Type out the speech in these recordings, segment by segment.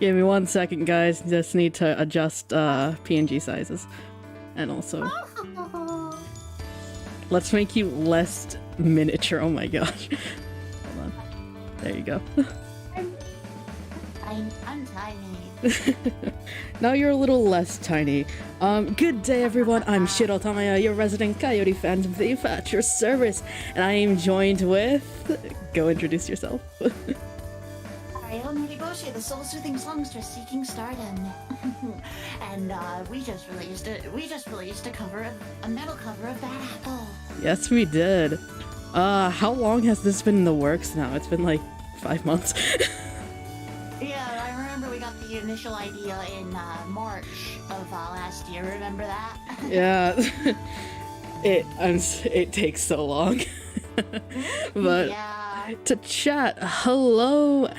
Give me 1 second, guys. Just need to adjust PNG sizes. And also, let's make you less miniature. Oh my gosh. Hold on. There you go. I'm tiny. Now you're a little less tiny. Good day, everyone. I'm Shiro Tamaya, your resident Coyote Phantom Thief at your service. And I am joined with... Go introduce yourself. Arielle and I, the soul-soothing songstress seeking stardom. And we just released a cover, a metal cover of Bad Apple. Yes, we did. How long has this been in the works now? It's been like 5 months. Yeah, I remember we got the initial idea in March of last year. Remember that? Yeah. It takes so long. But yeah. To chat, hello,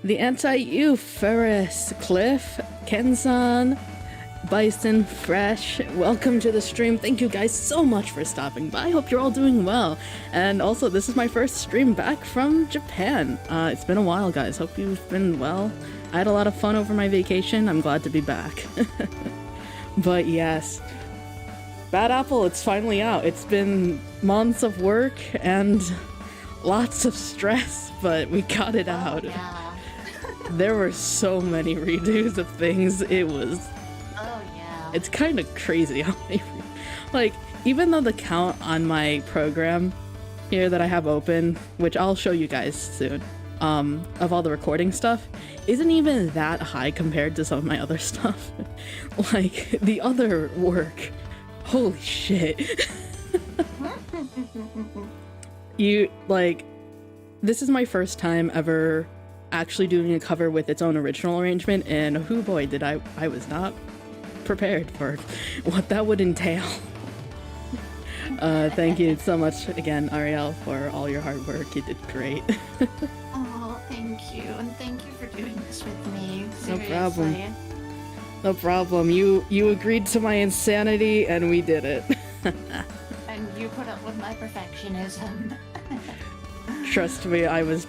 the Anti-You, Ferris, Cliff, Kenzan, Bison, Fresh, welcome to the stream. Thank you guys so much for stopping by. I hope you're all doing well. And also, this is my first stream back from Japan. It's been a while, guys. Hope you've been well. I had a lot of fun over my vacation. I'm glad to be back. But yes, Bad Apple, it's finally out. It's been months of work and lots of stress, but we got it out. Yeah. There were so many redos of things. It was... Oh, yeah. It's kind of crazy how many... Like, even though the count on my program here that I have open, which I'll show you guys soon, of all the recording stuff, isn't even that high compared to some of my other stuff. Like, the other work... Holy shit. You, like... This is my first time ever actually doing a cover with its own original arrangement, and oh boy, did I was not prepared for what that would entail. Thank you so much again, Arielle, for all your hard work. You did great. Oh, thank you, and thank you for doing this with me. Seriously. No problem. No problem. You agreed to my insanity, and we did it. And you put up with my perfectionism. Trust me, I was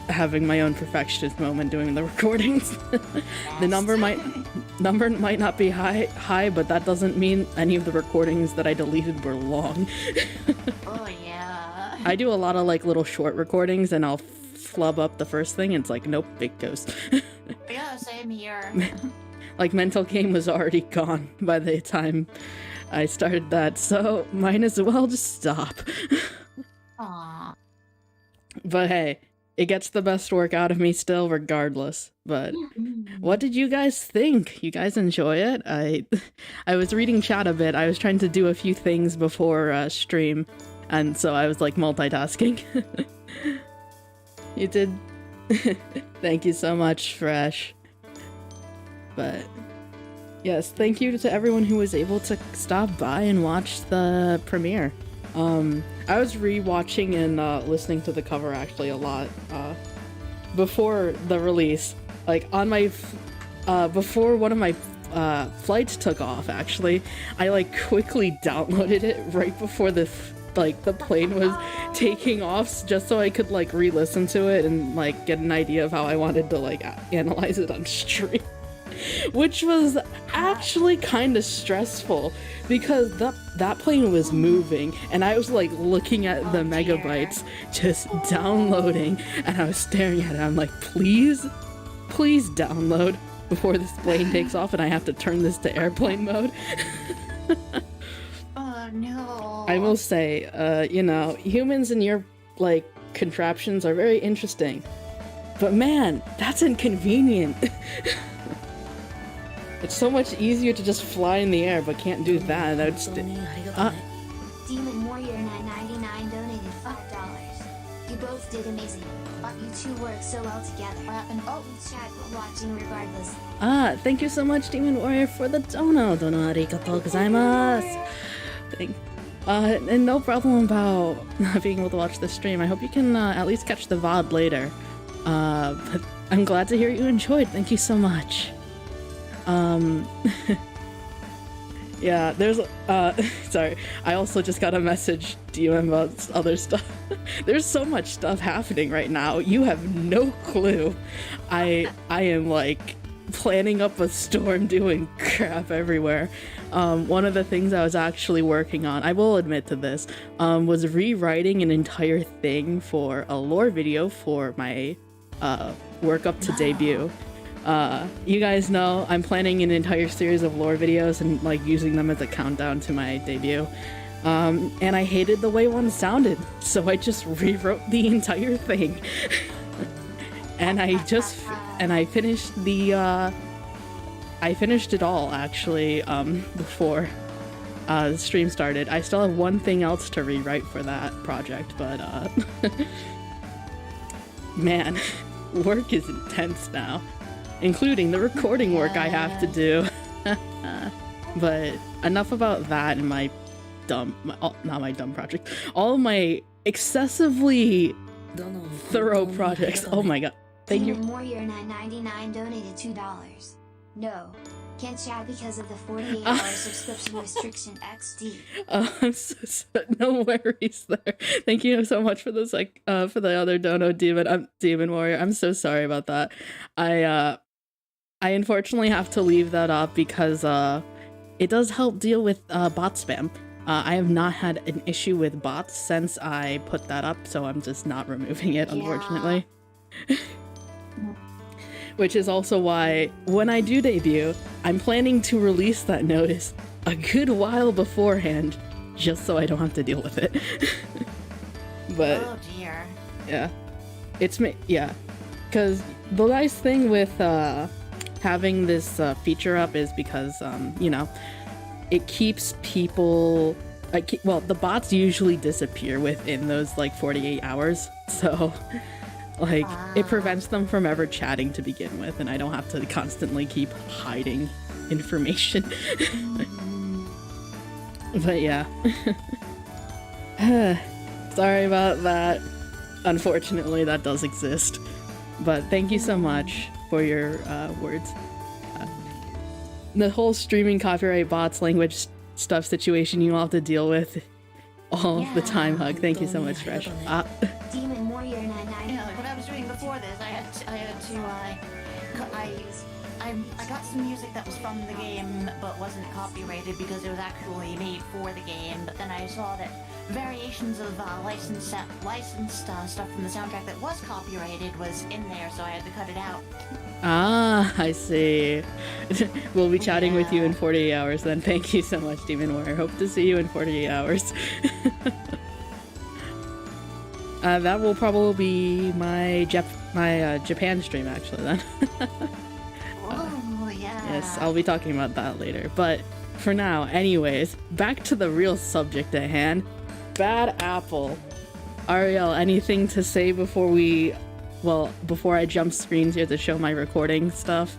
having my own perfectionist moment doing the recordings. The number might not be high, but that doesn't mean any of the recordings that I deleted were long. Oh yeah. I do a lot of like little short recordings, and I'll flub up the first thing, and it's like, nope, it goes. Yeah, same here. Like, Mental Game was already gone by the time I started that, so might as well just stop. Aww. But hey, it gets the best work out of me still, regardless. But what did you guys think? You guys enjoy it? I was reading chat a bit. I was trying to do a few things before stream, and so I was like multitasking. You did. Thank you so much, Fresh. But yes, thank you to everyone who was able to stop by and watch the premiere. I was re-watching and listening to the cover actually a lot before the release. Like on my before one of my flights took off, actually, I like quickly downloaded it right before the plane was taking off, just so I could like re-listen to it and like get an idea of how I wanted to like analyze it on stream. which was actually kind of stressful because that plane was moving and I was like looking at the megabytes just downloading, and I was staring at it. I'm like, please download before this plane takes off and I have to turn this to airplane mode. Oh no. I will say, you know, humans and your like contraptions are very interesting, but man, that's inconvenient. It's so much easier to just fly in the air, but can't do that. That's Demon Warrior 999 donated $5. You both did amazing. You two work so well together. Oh, chat while watching regardless. Thank you so much, Demon Warrior, for the dono. Dono arigatou gozaimasu. And no problem about not being able to watch the stream. I hope you can at least catch the VOD later. But I'm glad to hear you enjoyed. Thank you so much. Yeah, there's sorry, I also just got a message DM about other stuff. There's so much stuff happening right now, you have no clue. I am like planning up a storm, doing crap everywhere. One of the things I was actually working on, I will admit to this, was rewriting an entire thing for a lore video for my work up to debut. You guys know I'm planning an entire series of lore videos and like using them as a countdown to my debut. And I hated the way one sounded, so I just rewrote the entire thing. And I finished I finished it all actually before the stream started. I still have one thing else to rewrite for that project, but man, work is intense now. Including the recording work I have to do. But enough about that and my not my dumb project. All of my excessively thorough projects. Oh my god. Thank you. Warrior 999 donated $2. No, can't chat because of the 48-hour subscription restriction XD. No worries there. Thank you so much for this, like, for the other dono, Demon Warrior. I'm so sorry about that. I unfortunately have to leave that up because it does help deal with bot spam. I have not had an issue with bots since I put that up, so I'm just not removing it, unfortunately. Which is also why, when I do debut, I'm planning to release that notice a good while beforehand, just so I don't have to deal with it. But, oh dear. Yeah. Yeah. Because the nice thing with having this feature up is because, you know, it keeps people... well, the bots usually disappear within those, like, 48 hours, so... Like, it prevents them from ever chatting to begin with, and I don't have to constantly keep hiding information. But yeah. Sorry about that. Unfortunately, that does exist. But thank you so much for your words. The whole streaming copyright bots language stuff situation you all have to deal with all the time, Hug. Thank you so much, Fresh. Demon Warrior 999. Yeah, like what I was doing before this, I got some music that was from the game but wasn't copyrighted because it was actually made for the game, but then I saw that variations of licensed stuff from the soundtrack that was copyrighted was in there, so I had to cut it out. Ah, I see. We'll be chatting with you in 48 hours then. Thank you so much, Demon Warrior. Hope to see you in 48 hours. That will probably be my Japan stream, actually, then. Oh, yeah. Yes, I'll be talking about that later. But for now, anyways, back to the real subject at hand. Bad Apple. Arielle, anything to say before I jump screens here to show my recording stuff?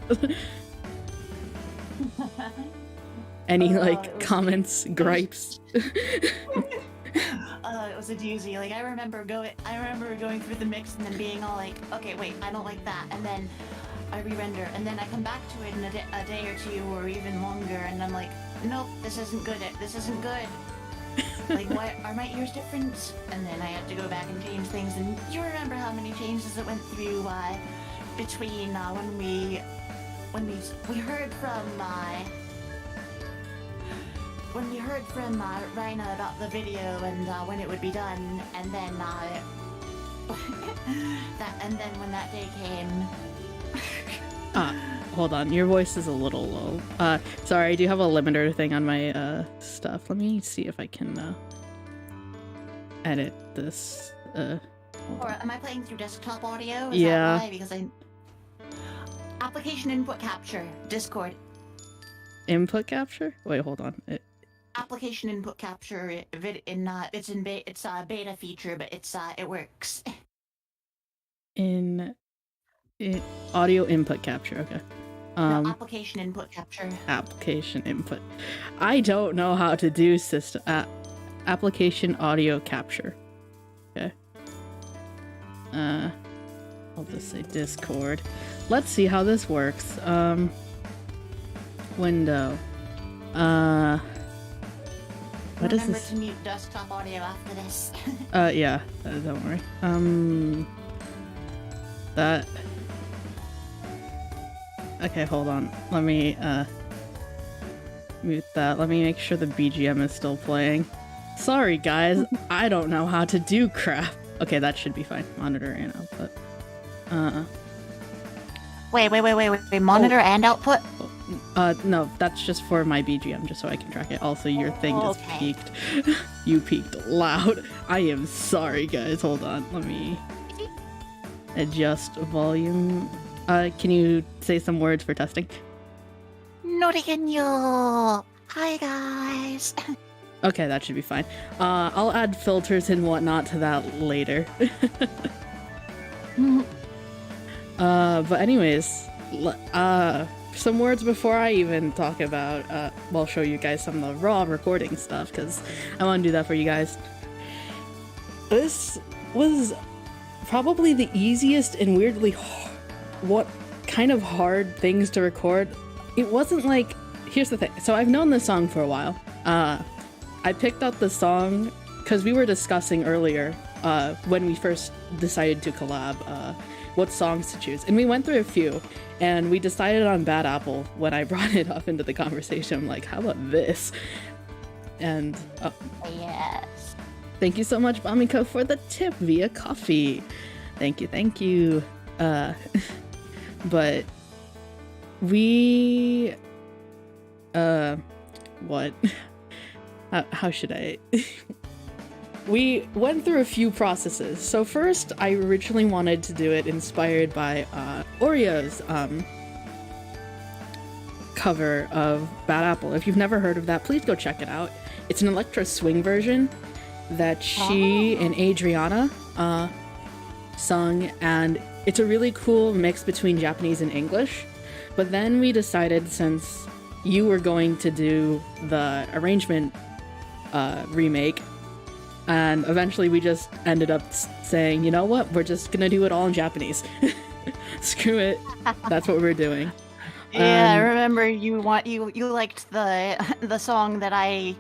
Any, comments, gripes? It was a doozy. Like, I remember going through the mix and then being all like, okay, wait, I don't like that. And then I re-render, and then I come back to it in a day or two or even longer, and I'm like, nope, this isn't good. This isn't good. Like, why are my ears different? And then I had to go back and change things, and you remember how many changes it went through between when we we heard from Raina about the video and when it would be done, and then when that day came. Hold on, your voice is a little low. Sorry, I do have a limiter thing on my stuff. Let me see if I can edit this. Or am I playing through desktop audio? Yeah. That why? Because application input capture, Discord. Input capture? Wait, hold on. Application input capture. It's a beta feature, but it works. In audio input capture. Okay. No, application input capture. Application input. I don't know how to do system application audio capture. Okay. I'll just say Discord. Let's see how this works. Window. What is this? Remember to mute desktop audio after this. Yeah. Don't worry. That. Okay, hold on. Let me mute that. Let me make sure the BGM is still playing. Sorry, guys. I don't know how to do crap. Okay, that should be fine. Monitor and output. Wait. Monitor and output? No, that's just for my BGM, just so I can track it. Also, your thing just peaked. You peaked loud. I am sorry, guys. Hold on. Let me adjust volume. Can you say some words for testing? Norigenyo! Hi, guys! Okay, that should be fine. I'll add filters and whatnot to that later. But anyways, some words before I even talk about, well, show you guys some of the raw recording stuff, because I want to do that for you guys. This was probably the easiest and weirdly what kind of hard things to record. It wasn't like, here's the thing. So I've known this song for a while. I picked up the song because we were discussing earlier when we first decided to collab what songs to choose. And we went through a few and we decided on Bad Apple when I brought it up into the conversation. I'm like, how about this? And yes. Thank you so much, Bamiko, for the tip via coffee. Thank you. But we what? How should I? We went through a few processes. So first, I originally wanted to do it inspired by Oreo's cover of Bad Apple. If you've never heard of that, please go check it out. It's an electro swing version that she and Adriana sung, and it's a really cool mix between Japanese and English. But then we decided, since you were going to do the arrangement remake, and eventually we just ended up saying, you know what, we're just gonna do it all in Japanese. Screw it, that's what we're doing. Yeah, I remember you liked the song that I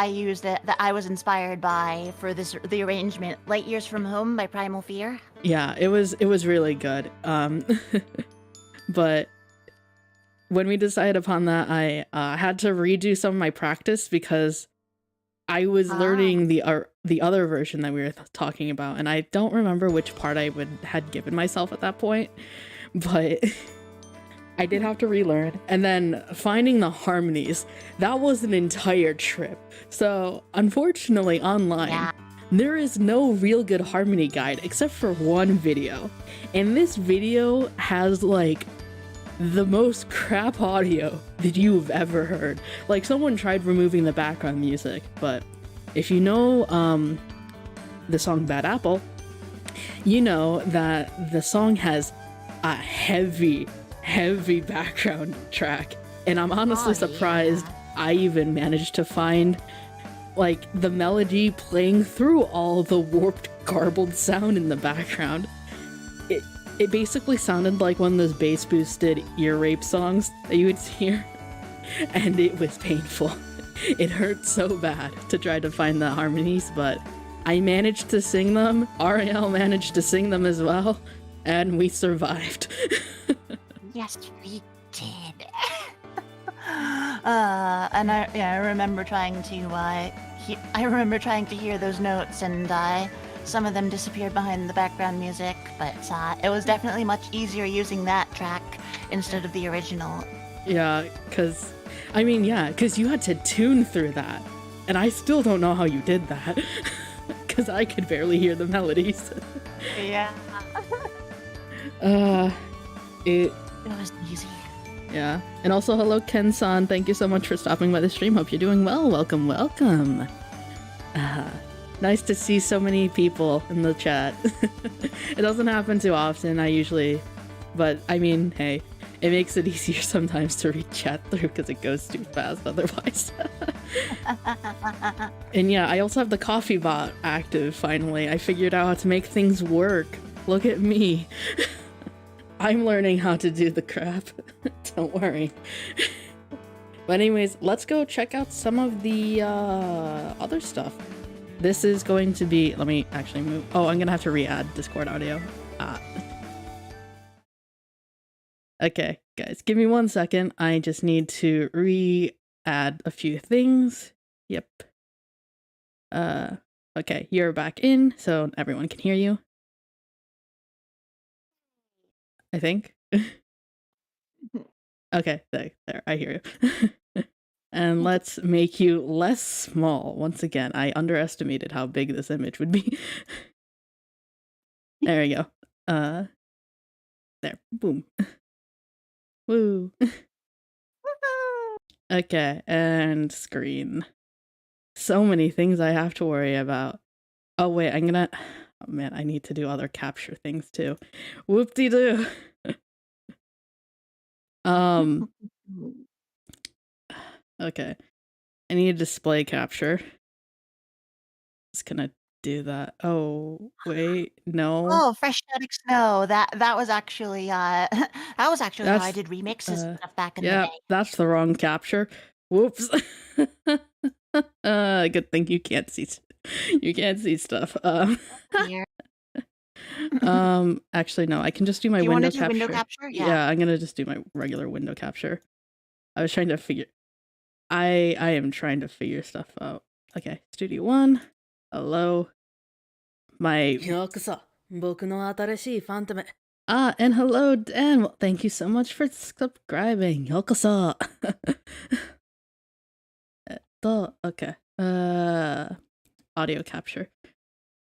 used that I was inspired by for the arrangement, Light Years from Home by Primal Fear. Yeah, it was really good. But when we decided upon that, I had to redo some of my practice because I was learning the other version that we were talking about, and I don't remember which part I had given myself at that point, but I did have to relearn. And then finding the harmonies, that was an entire trip. So unfortunately, online, there is no real good harmony guide except for one video, and this video has like the most crap audio that you've ever heard. Like, someone tried removing the background music, but if you know the song Bad Apple, you know that the song has a heavy background track, and I'm honestly surprised I even managed to find like the melody playing through all the warped, garbled sound in the background. It basically sounded like one of those bass boosted ear rape songs that you would hear, and it was painful. It hurt so bad to try to find the harmonies, but I managed to sing them. Arielle managed to sing them as well, and we survived. Yes, did. And I remember trying to hear those notes, and some of them disappeared behind the background music, but it was definitely much easier using that track instead of the original. Yeah, because you had to tune through that, and I still don't know how you did that, because I could barely hear the melodies. Yeah. It was easy. Yeah, and also hello Ken-san, thank you so much for stopping by the stream. Hope you're doing well. Welcome. Nice to see so many people in the chat. It doesn't happen too often, but I mean, hey, it makes it easier sometimes to read chat through because it goes too fast otherwise. And yeah, I also have the coffee bot active finally. I figured out how to make things work. Look at me. I'm learning how to do the crap. Don't worry. But anyways, let's go check out some of the other stuff. This is going to be, let me actually move. Oh, I'm gonna have to re-add Discord audio. Okay, guys, give me 1 second. I just need to re-add a few things. Yep. Okay, you're back in, so everyone can hear you. I think. Okay, there, I hear you. And let's make you less small. Once again, I underestimated how big this image would be. There we go. There, boom. Woo. Okay, and screen. So many things I have to worry about. Oh wait, oh man, I need to do other capture things too. Whoop-de-doo. Okay. I need a display capture. Just gonna do that. Oh, wait, no. Oh, Fresh Static Snow. That was actually that was actually how I did remixes and stuff back in the day. Yeah, that's the wrong capture. Whoops. Good thing you can't see stuff. Actually no, I can just do my window capture. Window capture? Yeah, I'm gonna just do my regular window capture. I was trying to figure I am trying to figure stuff out. Okay, Studio One. Hello. And hello, Dan. Well, thank you so much for subscribing. Yokoso. Okay. Audio capture.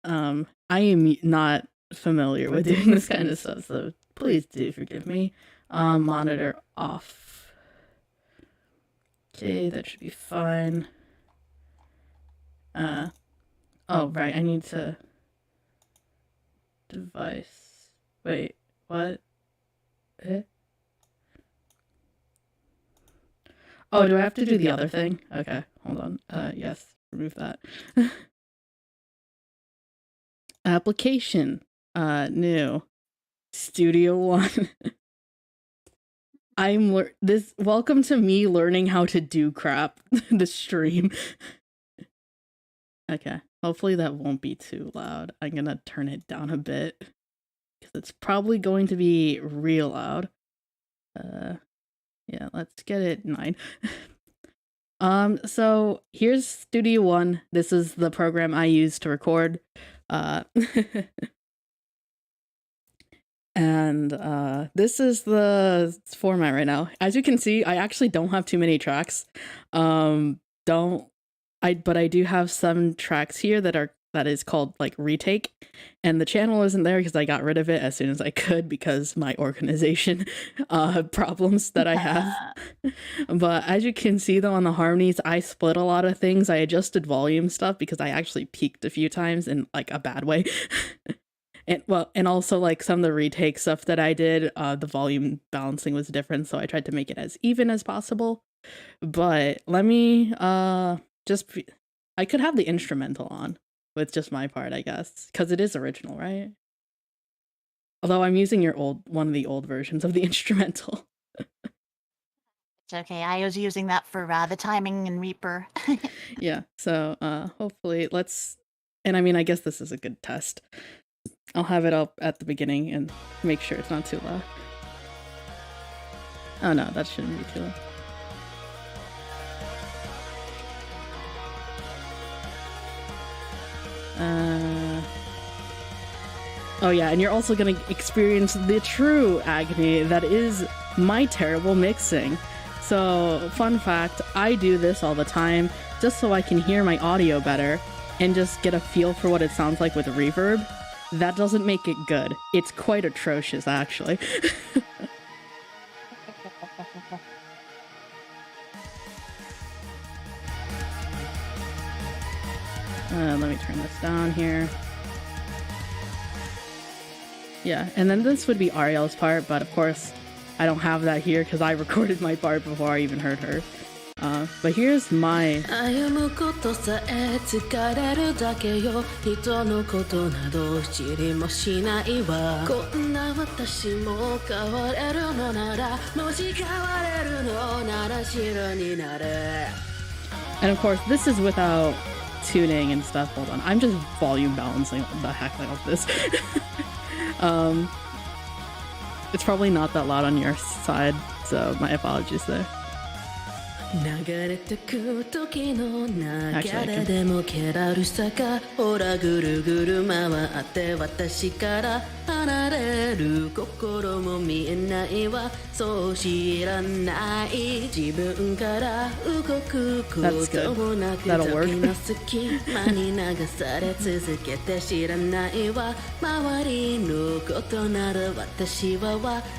I am not familiar with doing this kind of stuff, so please do forgive me. Monitor off. Okay, that should be fine. Oh, right, I need to... Device. Wait, what? Oh, do I have to do the other thing? Okay, hold on. Yes, remove that. Application. New. Studio One. Welcome to me learning how to do crap. The stream. Okay, hopefully that won't be too loud. I'm gonna turn it down a bit because it's probably going to be real loud. Yeah, let's get it 9. So here's Studio One. This is the program I use to record. And this is the format right now. As you can see, I actually don't have too many tracks. But I do have some tracks here that is called like retake, and the channel isn't there because I got rid of it as soon as I could because my organization problems that I have. But as you can see though on the harmonies, I split a lot of things. I adjusted volume stuff because I actually peaked a few times in like a bad way. And also like some of the retake stuff that I did, the volume balancing was different, so I tried to make it as even as possible. But let me I could have the instrumental on with just my part, I guess, because it is original, right? Although I'm using one of the old versions of the instrumental. It's okay. I was using that for the timing and Reaper. Yeah. So hopefully and I mean, I guess this is a good test. I'll have it up at the beginning and make sure it's not too loud. Oh no, that shouldn't be too low. Oh yeah, and you're also gonna experience the true agony that is my terrible mixing. So, fun fact, I do this all the time just so I can hear my audio better and just get a feel for what it sounds like with reverb. That doesn't make it good. It's quite atrocious, actually. Let me turn this down here. Yeah, and then this would be Arielle's part, but of course I don't have that here because I recorded my part before I even heard her. But here's my... 歩むことさえ疲れるだけよ人のことなど知りもしないわこんな私も変われるのならもし変われるのなら白になれ And of course, this is without tuning and stuff. Hold on, I'm just volume balancing the heck out of this. It's probably not that loud on your side, so my apologies there. 流れてく時の流れでも気だるさがほらぐるぐる回って私から離れる心も見えないわそう知らない自分から動くこともなく時の隙間に流され続けて知らないわ周りのことなら私は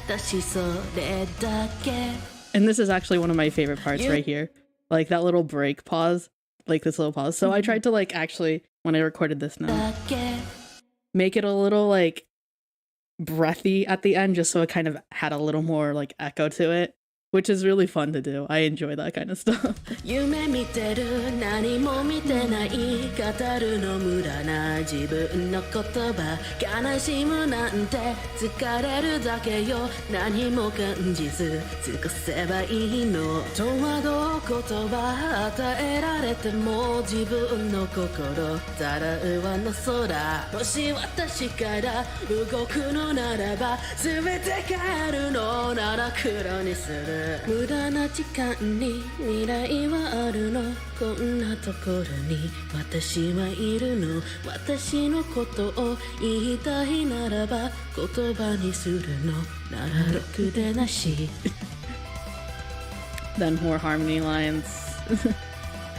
私それだけ And this is actually one of my favorite parts right here. Like that little break pause. Like this little pause. So I tried to like actually, when I recorded this now, make it a little like breathy at the end just so it kind of had a little more like echo to it. Which is really fun to do. I enjoy that kind of stuff. 夢見てる何も見てない語るの無駄な自分の言葉悲しむなんて疲れるだけよ何も感じず過ごせばいいの戸惑う言葉与えられても自分の心たら上の空もし私から動くのならば全て変えるのなら黒にする無駄な時間に未来はあるのこんなところに私はいるの私のことを言いたいならば言葉にするのならろくでなし Then more harmony lines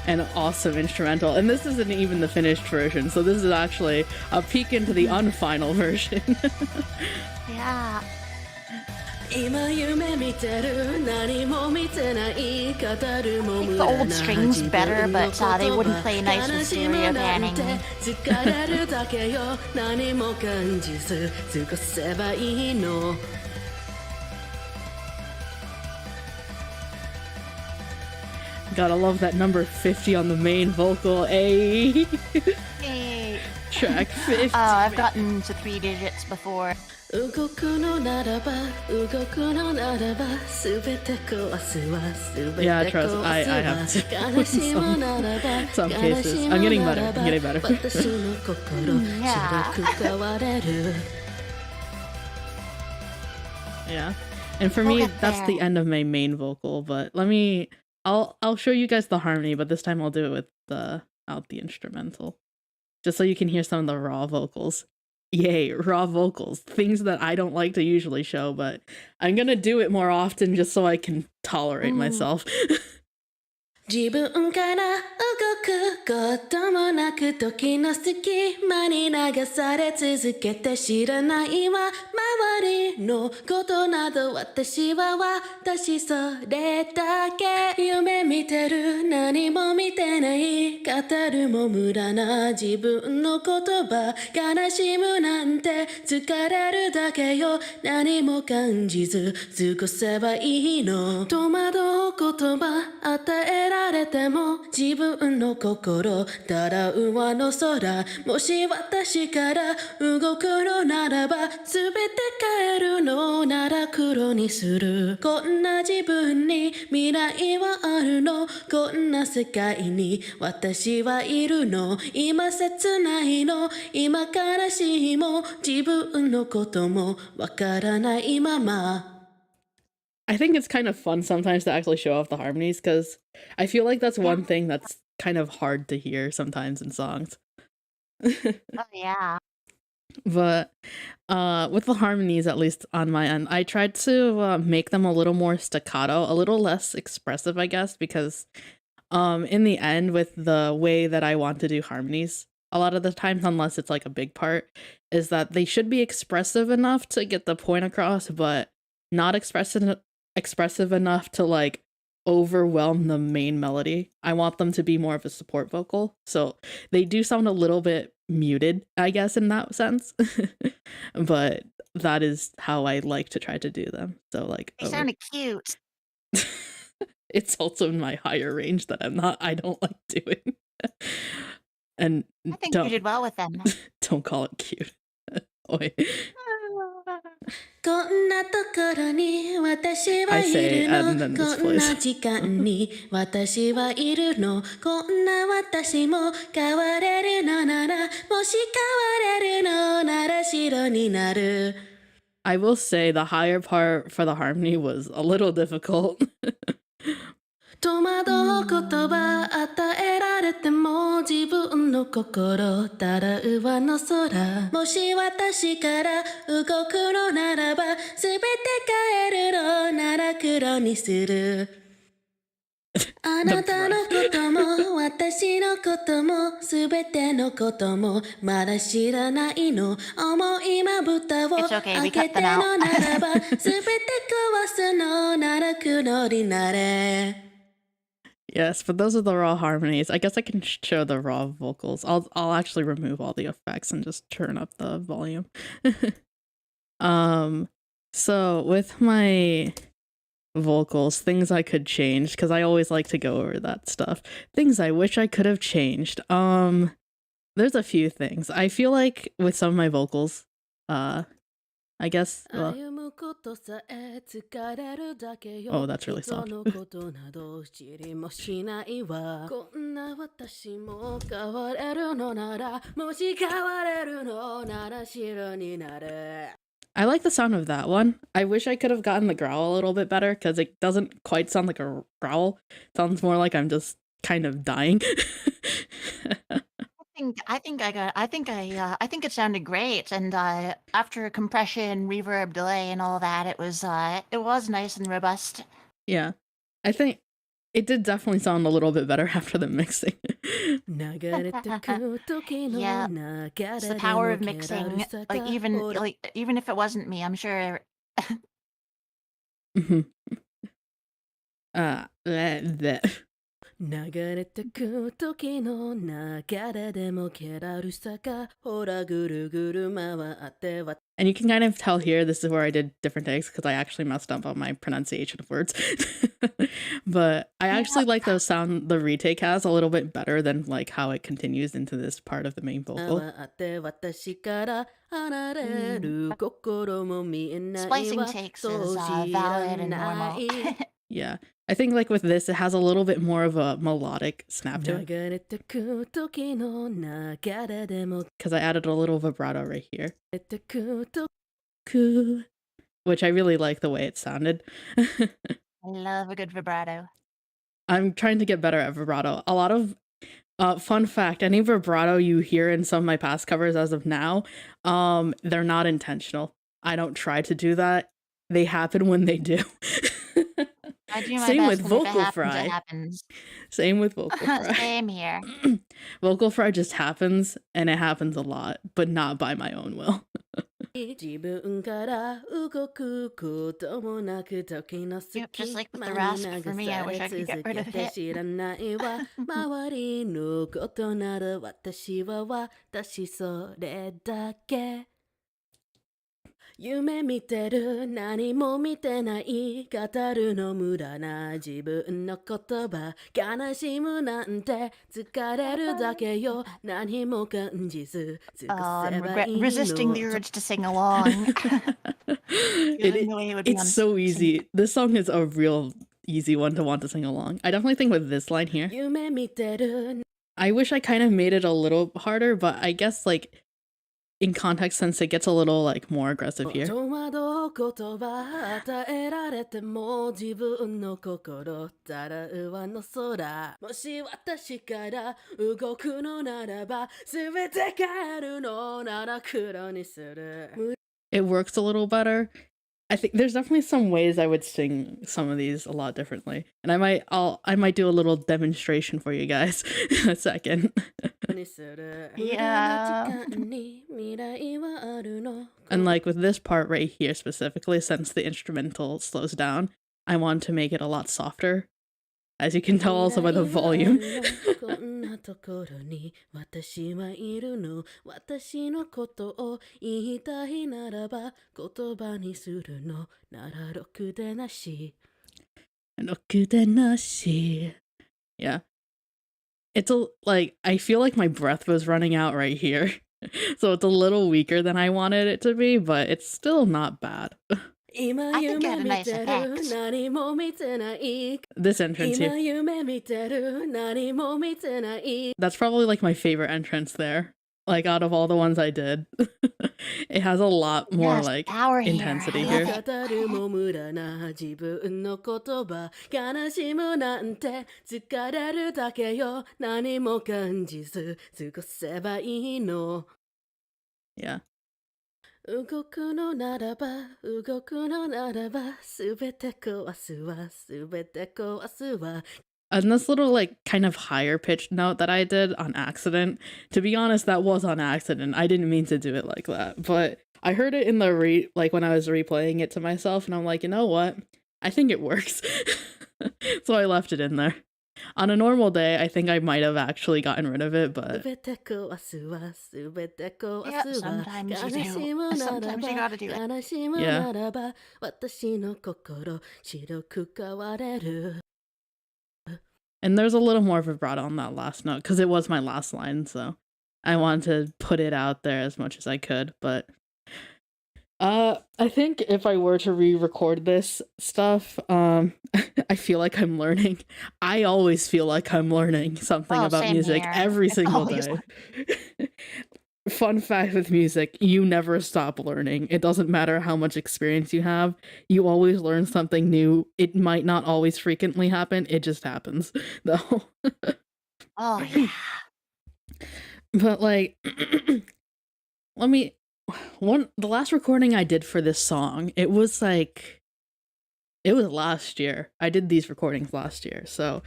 and awesome instrumental. And this isn't even the finished version, so this is actually a peek into the unfinal version. Yeah. 今夢見てる何も見てない語るも無 The 駄 old な strings better, but they wouldn't play nice with stereo panning. 疲れるだけよ何も感じず過ごせばいいの Gotta love that number 50 on the main vocal. Ayy. Hey. Track 50. I've gotten to 3 digits before. 動くのならば動くのならば全て壊すわ全て Yeah, 壊 trust. I す have わ to. 悲しむならば Some 悲 cases. し I'm む getting な better. らば I'm getting better. 私の心 Yeah. 白く変われる Yeah. And for We'll me, get that's there. the end of my main vocal, but I'll show you guys the harmony, but this time I'll do it without the instrumental. Just so you can hear some of the raw vocals. Yay, raw vocals. Things that I don't like to usually show, but I'm gonna do it more often just so I can tolerate myself. 自分から動くこともなく時の隙間に流され続けて知らないわ周りのことなど私は私それだけ夢見てる何も見てない語るも無駄な自分の言葉悲しむなんて疲れるだけよ何も感じず過ごせばいいの戸惑う言葉与えられても自分の心ただ上の空もし私から動くのならば全て変えるのなら黒にするこんな自分に未来はあるのこんな世界に私はいるの今切ないの今悲しいも自分のこともわからないまま I think it's kind of fun sometimes to actually show off the harmonies, because I feel like that's one thing that's kind of hard to hear sometimes in songs. Oh yeah. But with the harmonies, at least on my end, I tried to make them a little more staccato, a little less expressive, I guess, because in the end, with the way that I want to do harmonies, a lot of the times, unless it's like a big part, is that they should be expressive enough to get the point across, but not expressive enough to like overwhelm the main melody. I want them to be more of a support vocal, so they do sound a little bit muted, I guess, in that sense. But that is how I like to try to do them. So like They sounded cute. it's also in my higher range that I don't like doing. And I think you did well with them. don't call it cute. Oi. こんなところに私はいるの and then this こんな place. 時間に私はいるのこんな私も変われるのならもし変われるのなら白になる I will say the higher part for the harmony was a little difficult. 戸惑う言葉与えられても自分の心ただ上の空もし私から動くのならば全て変えるのなら黒にするあなたのことも私のことも全てのこともまだ知らないの重いまぶたを It's okay, we 開け cut て them の out. ならば全て壊すのなら黒になれ Yes, but those are the raw harmonies. I guess I can show the raw vocals. I'll actually remove all the effects and just turn up the volume. So with my vocals, things I could change, because I always like to go over that stuff. Things I wish I could have changed. There's a few things. I feel like with some of my vocals, I guess. Oh, that's really soft. I like the sound of that one. I wish I could have gotten the growl a little bit better, because it doesn't quite sound like a growl. It sounds more like I'm just kind of dying. I think it sounded great, and after compression, reverb, delay, and all that, it was nice and robust. Yeah, I think it did definitely sound a little bit better after the mixing. Yeah, it's the power of mixing. Like even if it wasn't me, I'm sure. Bleh. 流れてく時の流れでも気だるさがほらぐるぐる回っては And you can kind of tell here, this is where I did different takes, because I actually messed up on my pronunciation of words. But I actually like the sound the retake has a little bit better than like how it continues into this part of the main vocal. Splicing takes is valid and normal. Yeah, I think like with this, it has a little bit more of a melodic snap to it. Because I added a little vibrato right here. Which I really like the way it sounded. I love a good vibrato. I'm trying to get better at vibrato. A lot of fun fact, any vibrato you hear in some of my past covers as of now, they're not intentional. I don't try to do that. They happen when they do. I do my Same best, with and if vocal it happens, fry. it happens. Same with vocal fry. Same here. Vocal fry just happens, and it happens a lot, but not by my own will. 自分から動くこともなく時の Yep, just like with the 間に rasp for me, I 流 wish さ I れ could get 続 rid け of て it. 知らないわ周りのことなら私は私それだけ夢見てる何も見てない語るの無駄な自分の言葉悲しむなんて疲れるだけよ何も感じず尽く I'm せばいいの resisting the urge to sing along. Feeling the way it would be It's on so easy. This song is a real easy one to want to sing along. I definitely think with this line here, 夢見てる I wish I kind of made it a little harder, but I guess like in context since it gets a little like more aggressive here. 戸惑う言葉与えられても自分の心たら上の空もし私から動くのならば全て変えるのなら黒にする It works a little better. I think there's definitely some ways I would sing some of these a lot differently. And I might do a little demonstration for you guys in a second. Yeah. And like with this part right here specifically, since the instrumental slows down, I want to make it a lot softer. As you can tell also by the volume. こんなところに私はいるの私のことを言いたいならば言葉にするのならろくでなし Yeah. It's like, I feel like my breath was running out right here. So it's a little weaker than I wanted it to be, but it's still not bad. I think it had a nice effect. This entrance here. That's probably like my favorite entrance there. Like out of all the ones I did. It has a lot more Yes, like power here. intensity I love here. it. も無駄な自分の言葉悲しむなんて疲れるだけよ何も感じず過ごせばいいの Yeah. 動くのならば動くのならばすべて壊すわすべて壊すわ And this little like kind of higher pitched note that I did on accident, to be honest, that was on accident. I didn't mean to do it like that, but I heard it in the like when I was replaying it to myself, and I'm like, you know what? I think it works. So I left it in there. On a normal day, I think I might have actually gotten rid of it, but すべて壊すわすべて壊 Yeah, すわ sometimes you 悲しむ do. なら Sometimes you ば gotta do it. 悲しむならば私の心白く変われる and there's a little more vibrato on that last note because it was my last line, so I wanted to put it out there as much as I could, but I think if I were to re-record this stuff, I feel like I'm learning. I always feel like I'm learning something Oh, about same music here. every It's single always day. Fun fact with music, you never stop learning. It doesn't matter how much experience you have. You always learn something new. It might not always frequently happen. It just happens, though. Oh, yeah. But like, the last recording I did for this song, it was last year. I did these recordings last year, so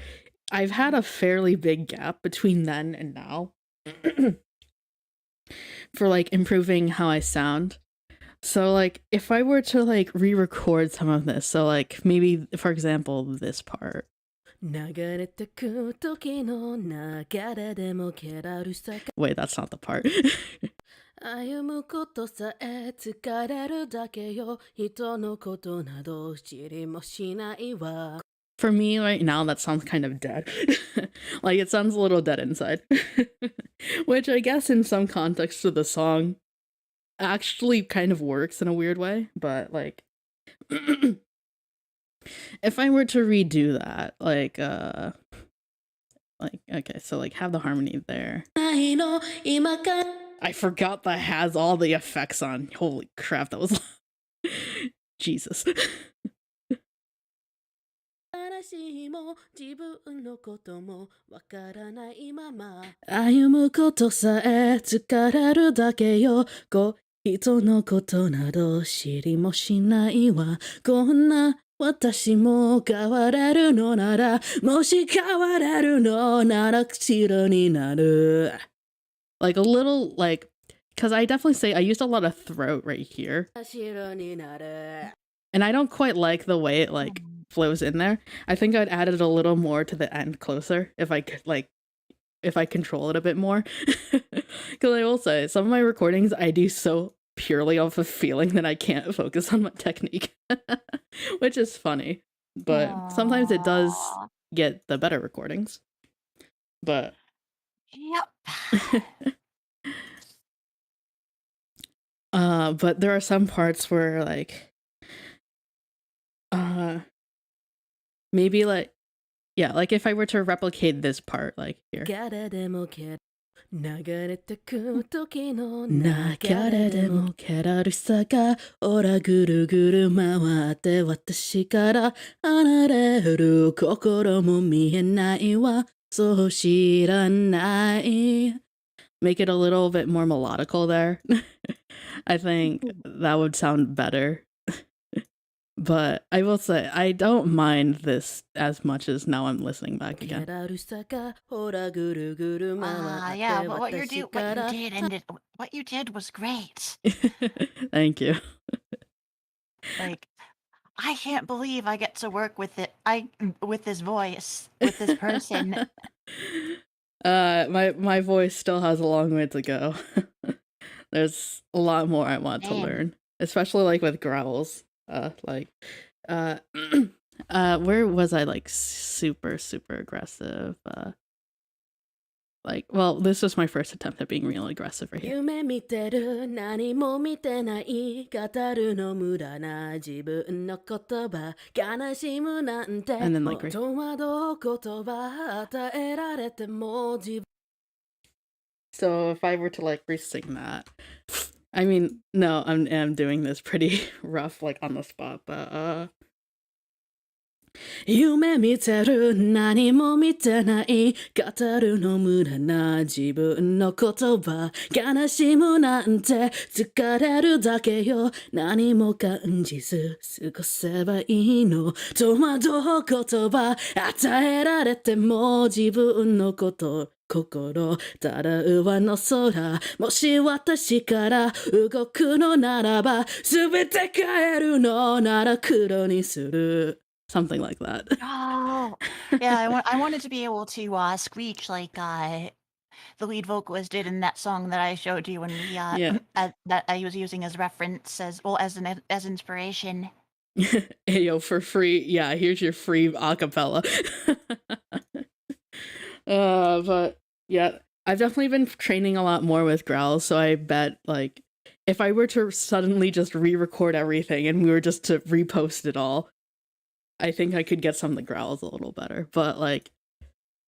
I've had a fairly big gap between then and now for like improving how I sound. So like if I were to like re-record some of this, so like maybe for example this part. 流れてく時の流れでもけらるさ Wait, that's not the part. 歩むことさえ疲れるだけよ人のことなど知りもしないわ For me right now, that sounds kind of dead. Like it sounds a little dead inside. Which I guess in some context of the song actually kind of works in a weird way, but like if I were to redo that, like okay, so like have the harmony there. I forgot that has all the effects on. Holy crap, that was Jesus. 話も自分のこともわからないまま歩むことさえ疲れるだけよ人のことなど知りもしないわこんな私も変われるのならもし変われるのなら白になる Like a little like because I definitely say I used a lot of throat right here. 白になる And I don't quite like the way it like flows in there. I think I'd added a little more to the end closer if I could like if I control it a bit more. Because I will say some of my recordings I do so purely off of feeling that I can't focus on my technique, which is funny. But sometimes it does get the better recordings. But Yep. But there are some parts where like maybe like yeah, like if I were to replicate this part like here. 流れてく時の流れでも気だるさがオラぐるぐる回って私から離れる心も見えないわそう知らない Make it a little bit more melodical there. I think that would sound better. But I will say, I don't mind this as much as now I'm listening back again. Yeah, but what you did was great. Thank you. Like, I can't believe I get to work with with this voice, with this person. My voice still has a long way to go. There's a lot more I want to learn, especially like with growls. Where was I like super aggressive? Well, this was my first attempt at being real aggressive right here. 夢見てる何も見てない語るの無駄な自分の言葉悲しむなんて And then like 戸惑う言葉与えられても自分 So if I were to like re-sing that, I mean, no, I'm doing this pretty rough, like on the spot, but 夢見てる何も見てない語るの無駄な自分の言葉悲しむなんて疲れるだけよ何も感じず過ごせばいいの戸惑う言葉与えられても自分のこと心ただ上の空もし私から動くのならば全て変えるのなら黒にするSomething like that. Oh, yeah. I wanted to be able to screech like the lead vocalist did in that song that I showed you when we Yeah. that I was using as reference as as inspiration. Ayo, for free. Yeah, here's your free acapella. But yeah, I've definitely been training a lot more with growls, so I bet like if I were to suddenly just re-record everything and we were just to repost it all, I think I could get some of the growls a little better. But like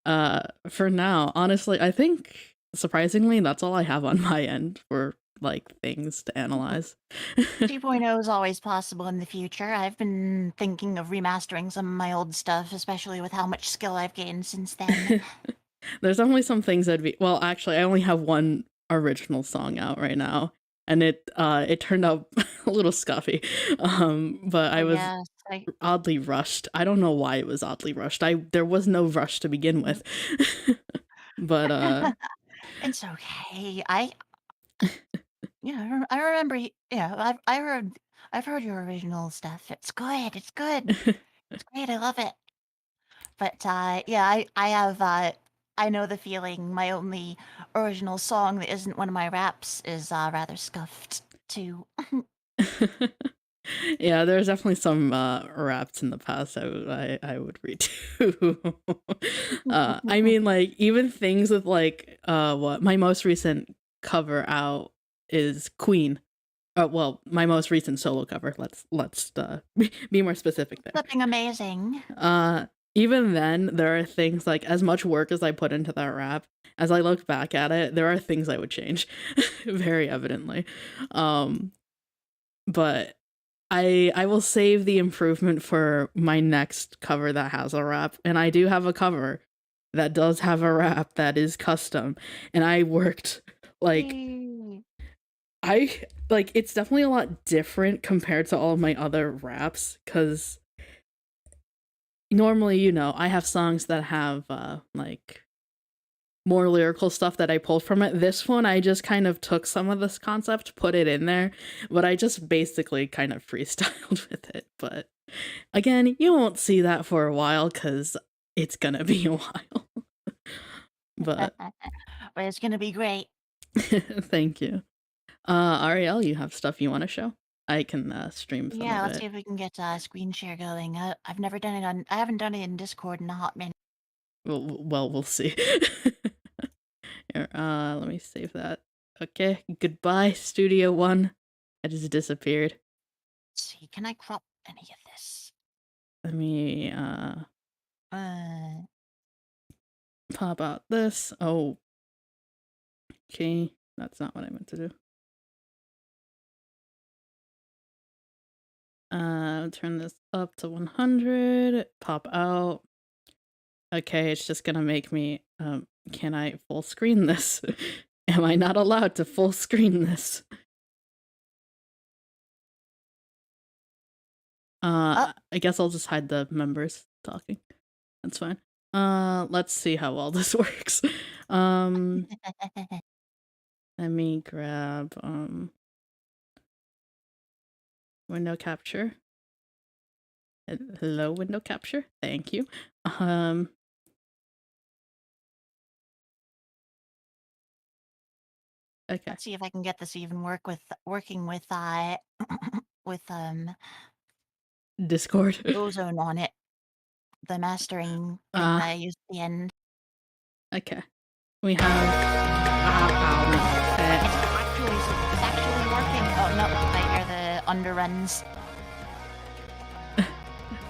for now, honestly, I think surprisingly that's all I have on my end for like things to analyze. 2.0 is always possible in the future. I've been thinking of remastering some of my old stuff, especially with how much skill I've gained since then. There's definitely some things that'd be well, actually I only have one original song out right now. And it turned out a little scuffy. But I was Yes, oddly rushed. I don't know why it was oddly rushed. There was no rush to begin with. But it's okay. I remember. Yeah, I've heard your original stuff. It's good. It's good. It's great. I love it. But yeah, I have I know the feeling. My only original song that isn't one of my raps is rather scuffed too. yeah, there's definitely some raps in the past I would read too. I mean, like even things with like what my most recent cover out is Queen. Well, my most recent solo cover. Let's be more specific there. Flipping amazing. Even then, there are things like as much work as I put into that rap. As I look back at it, there are things I would change, very evidently. But I will save the improvement for my next cover that has a rap, and I do have a cover that does have a rap that is custom, and I worked like it's definitely a lot different compared to all of my other raps because normally, you know, I have songs that have like more lyrical stuff that I pulled from it. This one, I just kind of took some of this concept, put it in there, but I just basically kind of freestyled with it. But again, you won't see that for a while because it's gonna be a while. But it's gonna be great. Thank you. Arielle, you have stuff you want to show? I can stream some Yeah, of let's it. see if we can get screen share going. I've never done it on. I haven't done it in Discord in a hot minute. Well, we'll see. Here, let me save that. Okay, goodbye, Studio One. I just disappeared. Let's see, can I crop any of this? Let me pop out this. Oh, Okay, that's not what I meant to do. Turn this up to 100, pop out. Okay, it's just gonna make me, can I full screen this? Am I not allowed to full screen this? I guess I'll just hide the members talking. That's fine. Let's see how well this works. Let me grab, window capture. Hello, window capture. Thank you. Okay. Let's see if I can get this to even working with with Discord. Ozone on it. The mastering thing that I used at the end. Okay. We have. Ow, It's actually working. Oh no, I hear the underruns.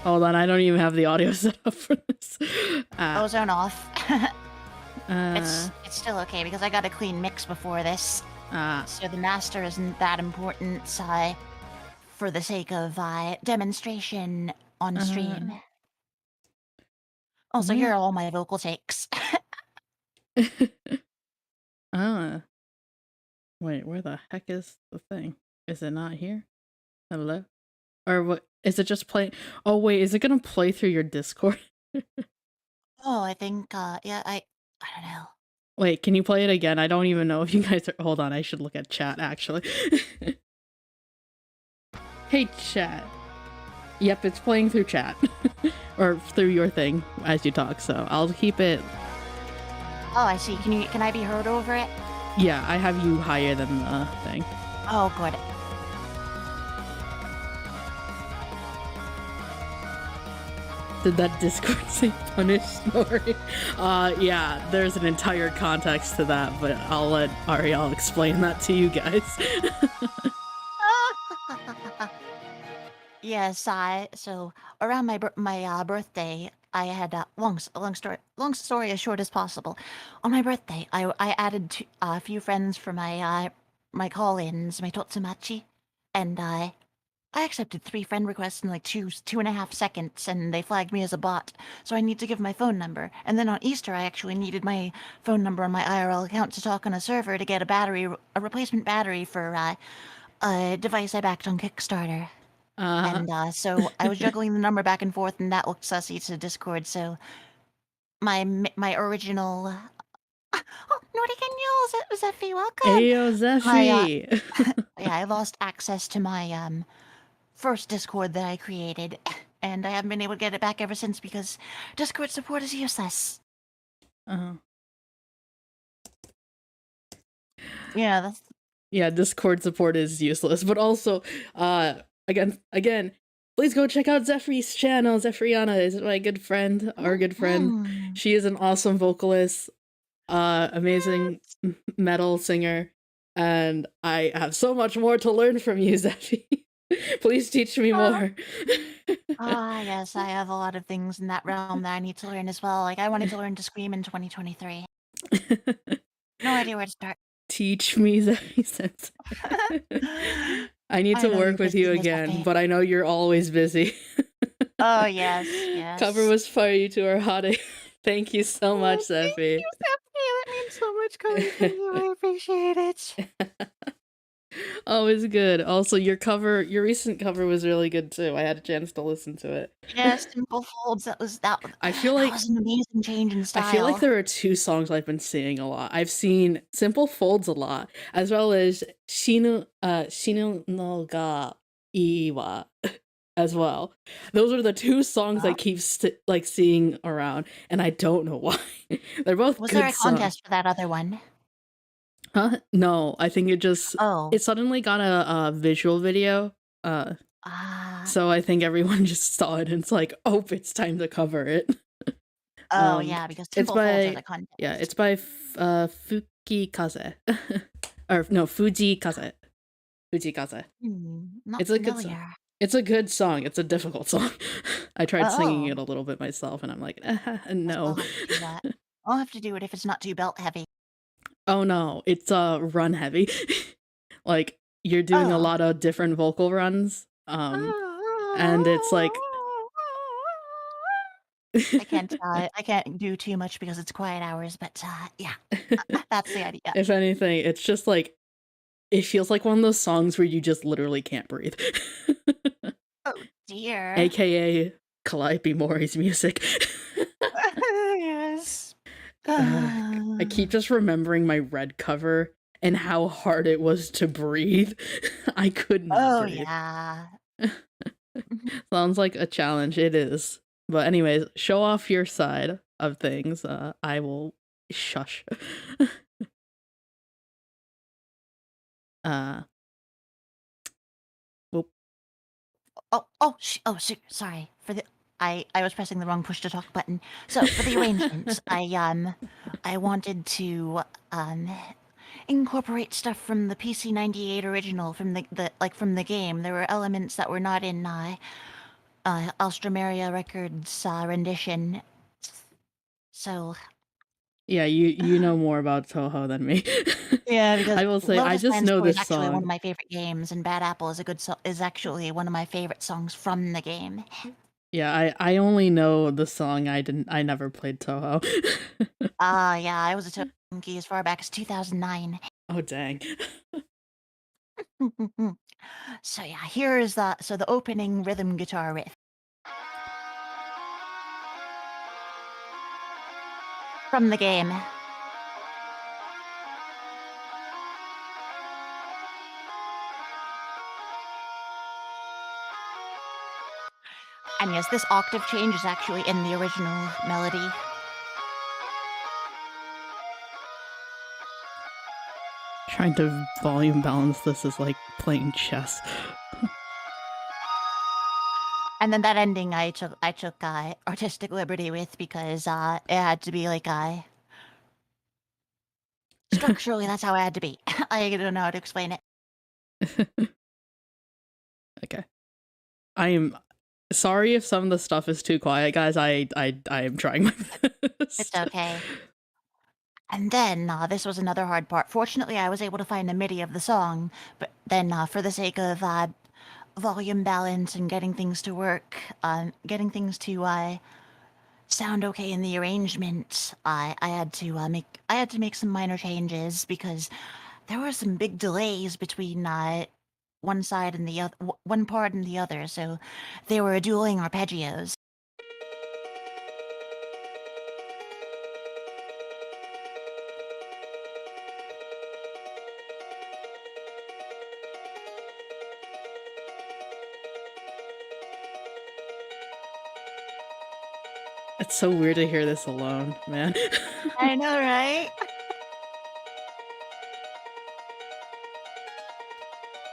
Hold on, I don't even have the audio set up for this. Ozone off. It's still okay because I got a clean mix before this. So the master isn't that important for the sake of demonstration on stream. Also, here are all my vocal takes. Wait, where the heck is the thing? Is it not here? Hello? Or what? Is it just playing? Oh wait, is it gonna play through your Discord? Oh, I think, yeah, I don't know. Wait, can you play it again? I don't even know if you guys are. Hold on, I should look at chat actually. Hey chat. Yep, it's playing through chat. Or through your thing as you talk, so I'll keep it. Oh, I see. Can I be heard over it? Yeah, I have you higher than the thing. Oh, good. Did that Discord say punish snoring? Yeah, there's an entire context to that, but I'll let Arielle explain that to you guys. Yes, so around my birthday, I had long story as short as possible. On my birthday, I added a few friends for my my call-ins, my Totsumachi, and I accepted 3 friend requests in like 2.5 seconds, and they flagged me as a bot. So I need to give my phone number. And then on Easter, I actually needed my phone number on my IRL account to talk on a server to get a replacement battery for a device I backed on Kickstarter. And so I was juggling the number back and forth, and that looked sussy to Discord. So my original. Oh, Nordican Zeffy, welcome. Ayo, Zeffy. Yeah, I lost access to my first Discord that I created, and I haven't been able to get it back ever since because Discord support is useless. Yeah, that's. Yeah, Discord support is useless, but also, again, please go check out Zephy's channel. Zephyriana is my good friend, our good friend. She is an awesome vocalist, amazing metal singer, and I have so much more to learn from you, Zephy. Please teach me more. Yes, I have a lot of things in that realm that I need to learn as well. Like, I wanted to learn to scream in 2023. No idea where to start. Teach me, Zephy Sensei. I need to work with you again, but I know you're always busy. Oh, yes. Cover was fire to our hottie. Thank you so much, Zeffy. Thank you, Zeffy. That means so much coming from you. I appreciate it. Oh, it's good. Also, your recent cover was really good too. I had a chance to listen to it. Yeah, Simple Folds. That was an amazing change in style. I feel like there are 2 songs I've been seeing a lot. I've seen Simple Folds a lot, as well as Shinu no ga ii wa as well. Those are the 2 songs I keep seeing around, and I don't know why. They're both Was good there a contest for that other one? Huh? No, I think it just it suddenly got a visual video. So I think everyone just saw it and it's like, oh, it's time to cover it. Yeah, because Simple Folds are the contest. Yeah, it's by Fukikaze. Or no, Fujikaze. Fujikaze. It's a good song. It's a good song. It's a difficult song. I tried singing it a little bit myself and I'm like, no. I'll have to do that. I'll have to do it if it's not too belt heavy. Oh no, it's run heavy. Like you're doing a Oh. lot of different vocal runs. And it's like I can't do too much because it's quiet hours, but yeah, that's the idea. if anything, it's just like it feels like one of those songs where you just literally can't breathe. Oh dear. AKA Calliope Mori's music. Yes. I keep just remembering my red cover and how hard it was to breathe. I could not breathe. Yeah. Sounds like a challenge. It is. But anyways, show off your side of things. I will shush. Whoop. Sorry for the. I was pressing the wrong push to talk button. So for the arrangements, I wanted to incorporate stuff from the PC 98 original from the game. There were elements that were not in Alstromeria Records rendition. So Yeah, you know more about Touhou than me. yeah, because I will say I Lotus just know Transport is this actually one of song. my favorite games, and Bad Apple is is actually one of my favorite songs from the game. Yeah, I only know the song. I never played Touhou. Yeah, I was a Touhou monkey as far back as 2009. Oh dang. So yeah, here's the opening rhythm guitar riff. From the game. And yes, this octave change is actually in the original melody. Trying to volume balance this is like playing chess. And then that ending I took artistic liberty with because it had to be like structurally that's how it had to be. I don't know how to explain it. Okay. I am sorry if some of the stuff is too quiet, guys. I am trying my best. It's okay. And then this was another hard part. Fortunately, I was able to find a MIDI of the song, but then for the sake of volume balance and getting things to work, getting things to sound okay in the arrangement, I had to make some minor changes because there were some big delays between one side and the other, one part and the other. So they were dueling arpeggios. It's so weird to hear this alone, man. I know, right?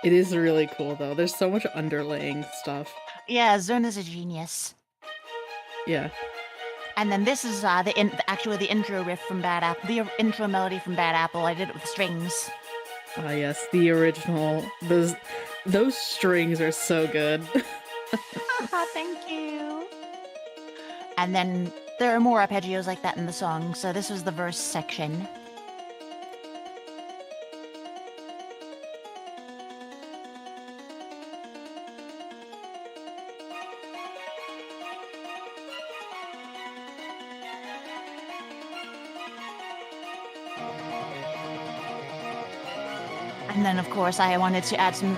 It is really cool though. There's so much underlaying stuff. Yeah, Zone is a genius. Yeah. And then this is actually the intro riff from Bad Apple, the intro melody from Bad Apple. I did it with strings. Ah, yes, the original. Those strings are so good. Thank you. And then there are more arpeggios like that in the song. So this was the verse section. And then, of course, I wanted to add some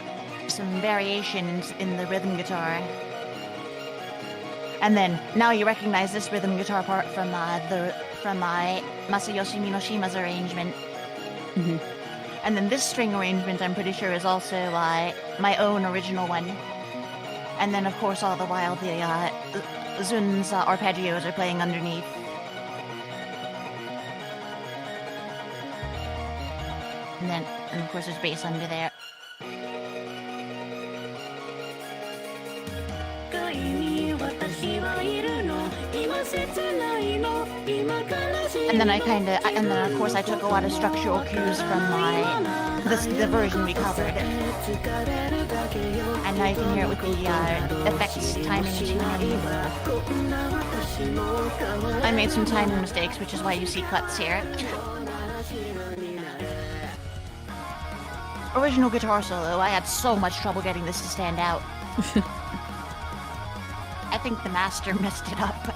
variations in the rhythm guitar. And then now you recognize this rhythm guitar part from my Masayoshi Minoshima's arrangement. Mhm. And then this string arrangement, I'm pretty sure, is also my own original one. And then, of course, all the while the Zun's arpeggios are playing underneath. And of course, there's bass under there. And then of course I took a lot of structural cues from the version we covered. And now you can hear it with the effects timing tuning. I made some timing mistakes, which is why you see cuts here. original guitar solo. I had so much trouble getting this to stand out. I think the master messed it up.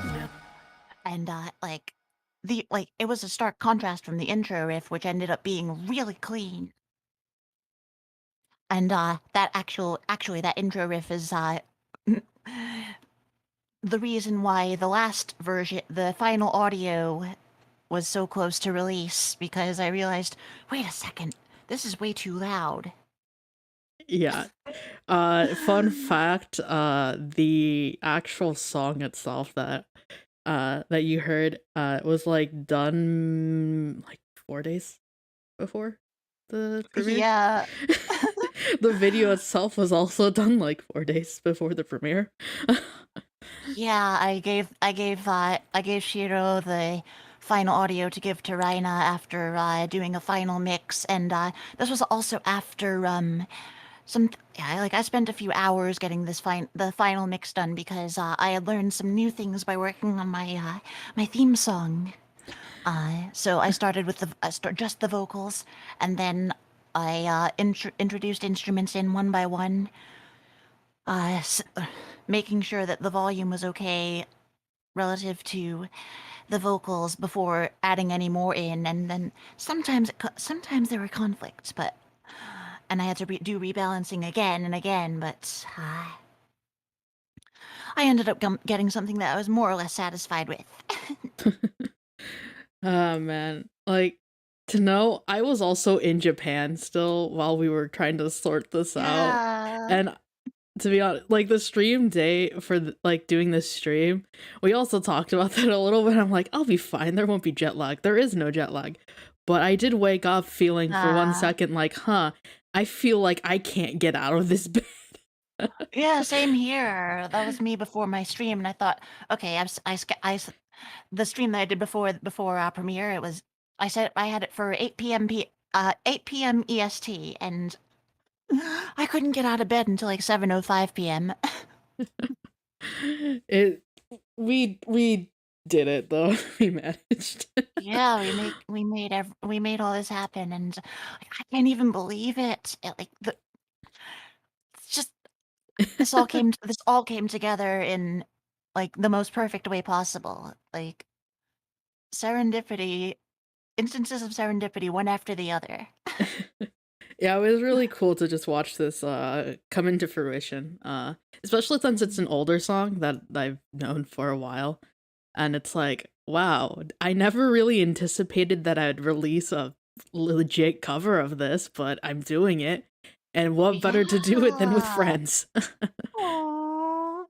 Yeah. And it was a stark contrast from the intro riff, which ended up being really clean. And that actually that intro riff is the reason why the last version, the final audio, was so close to release, because I realized, wait a second, this is way too loud. Yeah. Fun fact, the actual song itself that you heard was like done like 4 days before the premiere. Yeah. The video itself was also done like 4 days before the premiere. Yeah, I gave Shiro the final audio to give to Raina after doing a final mix, and this was also after I spent a few hours getting the final mix done, because I had learned some new things by working on my theme song. So I started with just the vocals, and then I introduced instruments in one by one, making sure that the volume was okay relative to the vocals before adding any more in. And then sometimes there were conflicts, and I had to do rebalancing again and again, but I ended up getting something that I was more or less satisfied with. Oh man, like, to know I was also in Japan still while we were trying to sort this out, Yeah. and to be honest, like the stream day for like doing this stream, we also talked about that a little bit. I'm like, I'll be fine. There won't be jet lag. There is no jet lag. But I did wake up feeling for 1 second like, I feel like I can't get out of this bed. Yeah, same here. That was me before my stream, and I thought, okay, the stream that I did before premiere, it was, I said I had it for 8 p.m. 8 p.m. EST, and I couldn't get out of bed until like 7:05 p.m. We did it though. We managed. Yeah, we made all this happen, and I can't even believe it. It's just this all came together in like the most perfect way possible. Like serendipity, instances of serendipity, one after the other. Yeah, it was really cool to just watch this come into fruition. Especially since it's an older song that I've known for a while. And it's like, wow, I never really anticipated that I'd release a legit cover of this, but I'm doing it. And what better to do it than with Yeah. friends? Aww.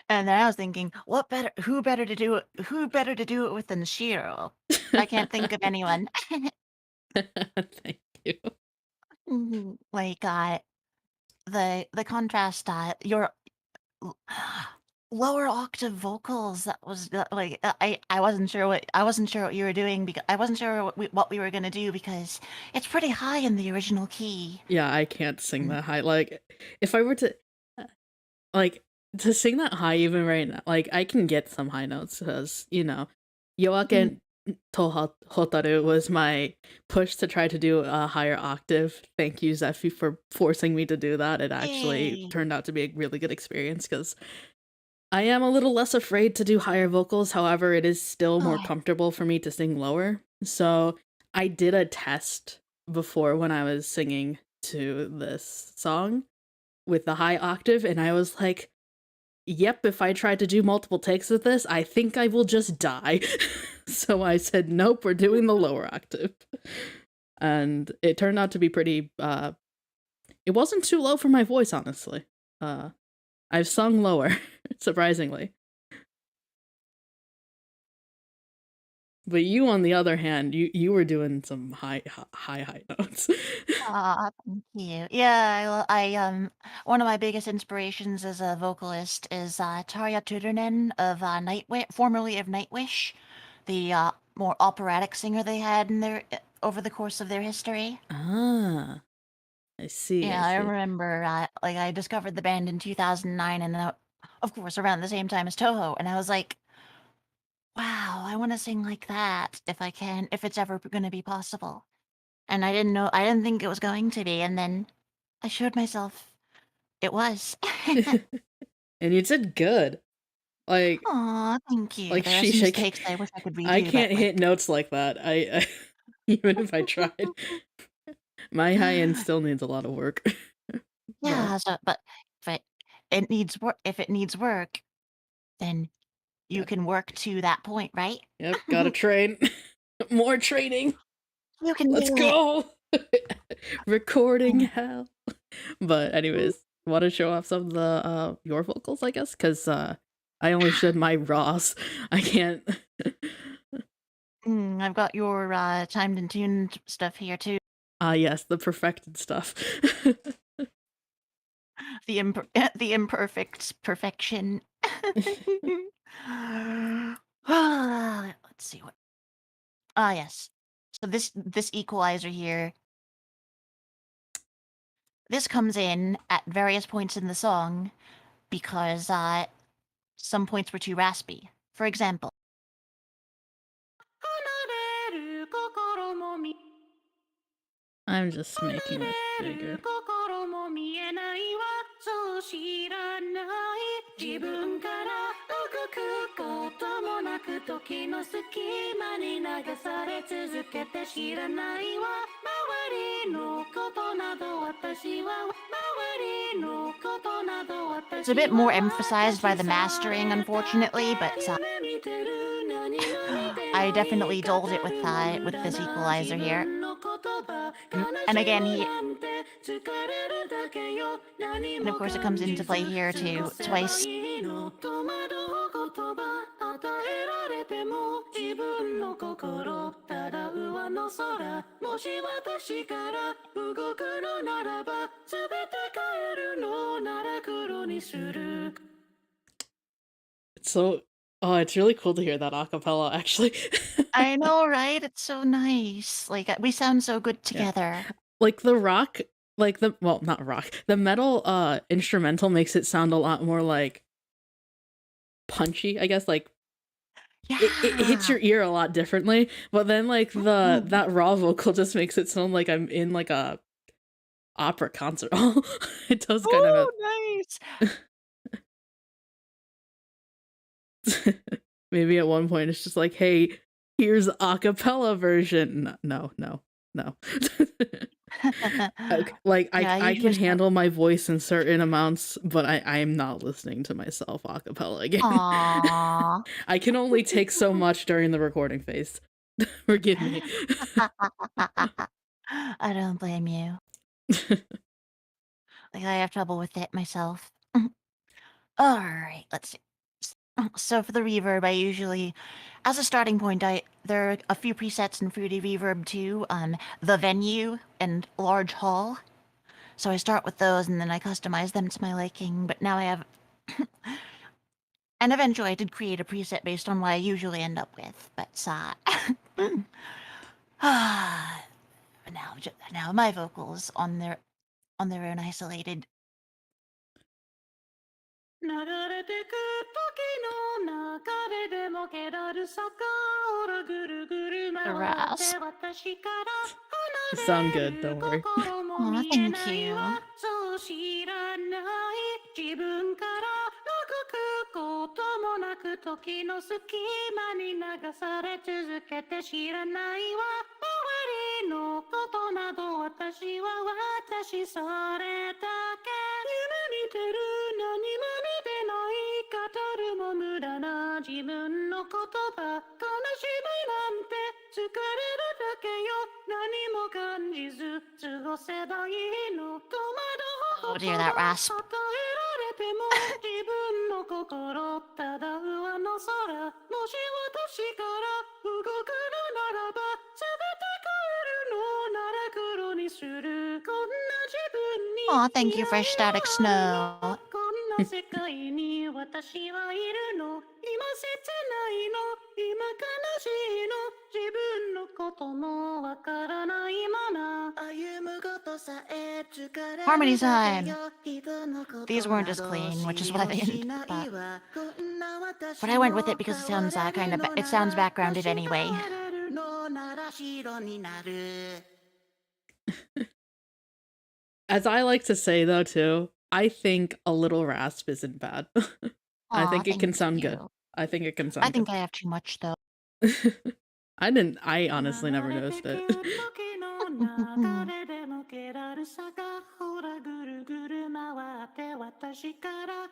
And then I was thinking, who better to do it with than Shiro? I can't think of anyone. Thank you. Like the contrast, your lower octave vocals, that was I wasn't sure what you were doing, because I wasn't sure what we were gonna do, because it's pretty high in the original key. Yeah, I can't sing that high. Like, if I were to, like, to sing that high even right now, like, I can get some high notes because, Yoaken Hotaru was my push to try to do a higher octave. Thank you, Zephy, for forcing me to do that. It actually Yay. turned out to be a really good experience because I am a little less afraid to do higher vocals. However, it is still more Oh, comfortable for me to sing lower. So I did a test before when I was singing to this song with the high octave, and I was like, yep, if I try to do multiple takes with this, I think I will just die. So I said, nope, we're doing the lower octave. And it turned out to be pretty, it wasn't too low for my voice, honestly. I've sung lower, surprisingly. But you, on the other hand, you were doing some high notes. aw, thank you. Yeah, one of my biggest inspirations as a vocalist is Tarja Turunen of Nightwish, formerly of Nightwish, the more operatic singer they had in their over the course of their history. Ah, I see. Yeah, I I see. remember, I discovered the band in 2009, and of course around the same time as Touhou, and I was like, wow, I want to sing like that if I can, if it's ever going to be possible. And I didn't think it was going to be. And then I showed myself it was. And you did good. Like, Aw, thank you. like There are some sheesh, mistakes I wish I could I redo, but can't hit notes like that. I even if I tried, my high end still needs a lot of work. But yeah, but if it needs work, if it needs work, then you yeah, can work to that point, right? yep, gotta train. More training. You can Let's do it. go. Recording hell. But anyways, want to show off some of the your vocals, I guess, because I only showed my raws. I can't. I've got your timed and tuned stuff here too. Yes, the perfected stuff. The imperfect perfection. Let's see what. Ah, yes. So this equalizer here. This comes in at various points in the song because some points were too raspy. For example. I'm just making it bigger. It's a bit more emphasized by the mastering, unfortunately, but I definitely dulled it with this equalizer here. And again, and of course it comes into play here too, twice. So, oh, it's really cool to hear that acapella, actually. I know, right? It's so nice. Like we sound so good together. Yeah. Like the rock, like the well, not rock. The metal instrumental makes it sound a lot more like punchy, I guess. Like Yeah. it hits your ear a lot differently. But then like that raw vocal just makes it sound like I'm in like a opera concert hall. It does kind of. Nice. Maybe at one point it's just like, hey, here's a cappella version. No. Okay, like Yeah, I you can just handle my voice in certain amounts, but I am not listening to myself a cappella again. Aww. I can only take so much during the recording phase. Forgive me. I don't blame you. Like I have trouble with it myself. All right, let's see. So for the reverb, I usually, as a starting point, there are a few presets in Fruity Reverb too. The venue and large hall. So I start with those and then I customize them to my liking. But now I have, and eventually I did create a preset based on what I usually end up with. But now my vocals on their own isolated. The rasp. You sound good, don't worry. Aw, thank you. Oh dear, that rasp. Aw, thank you for static snow. Harmony time! These weren't as clean, which is why they didn't. But I went with it because it sounds it sounds backgrounded anyway. As I like to say, though, too, I think a little rasp isn't bad. I Aw, think it can thank sound good. you. I think it can I sound think good. I have too much, though. I honestly never noticed it. 誰でも気だるさがほらぐるぐる回って私から離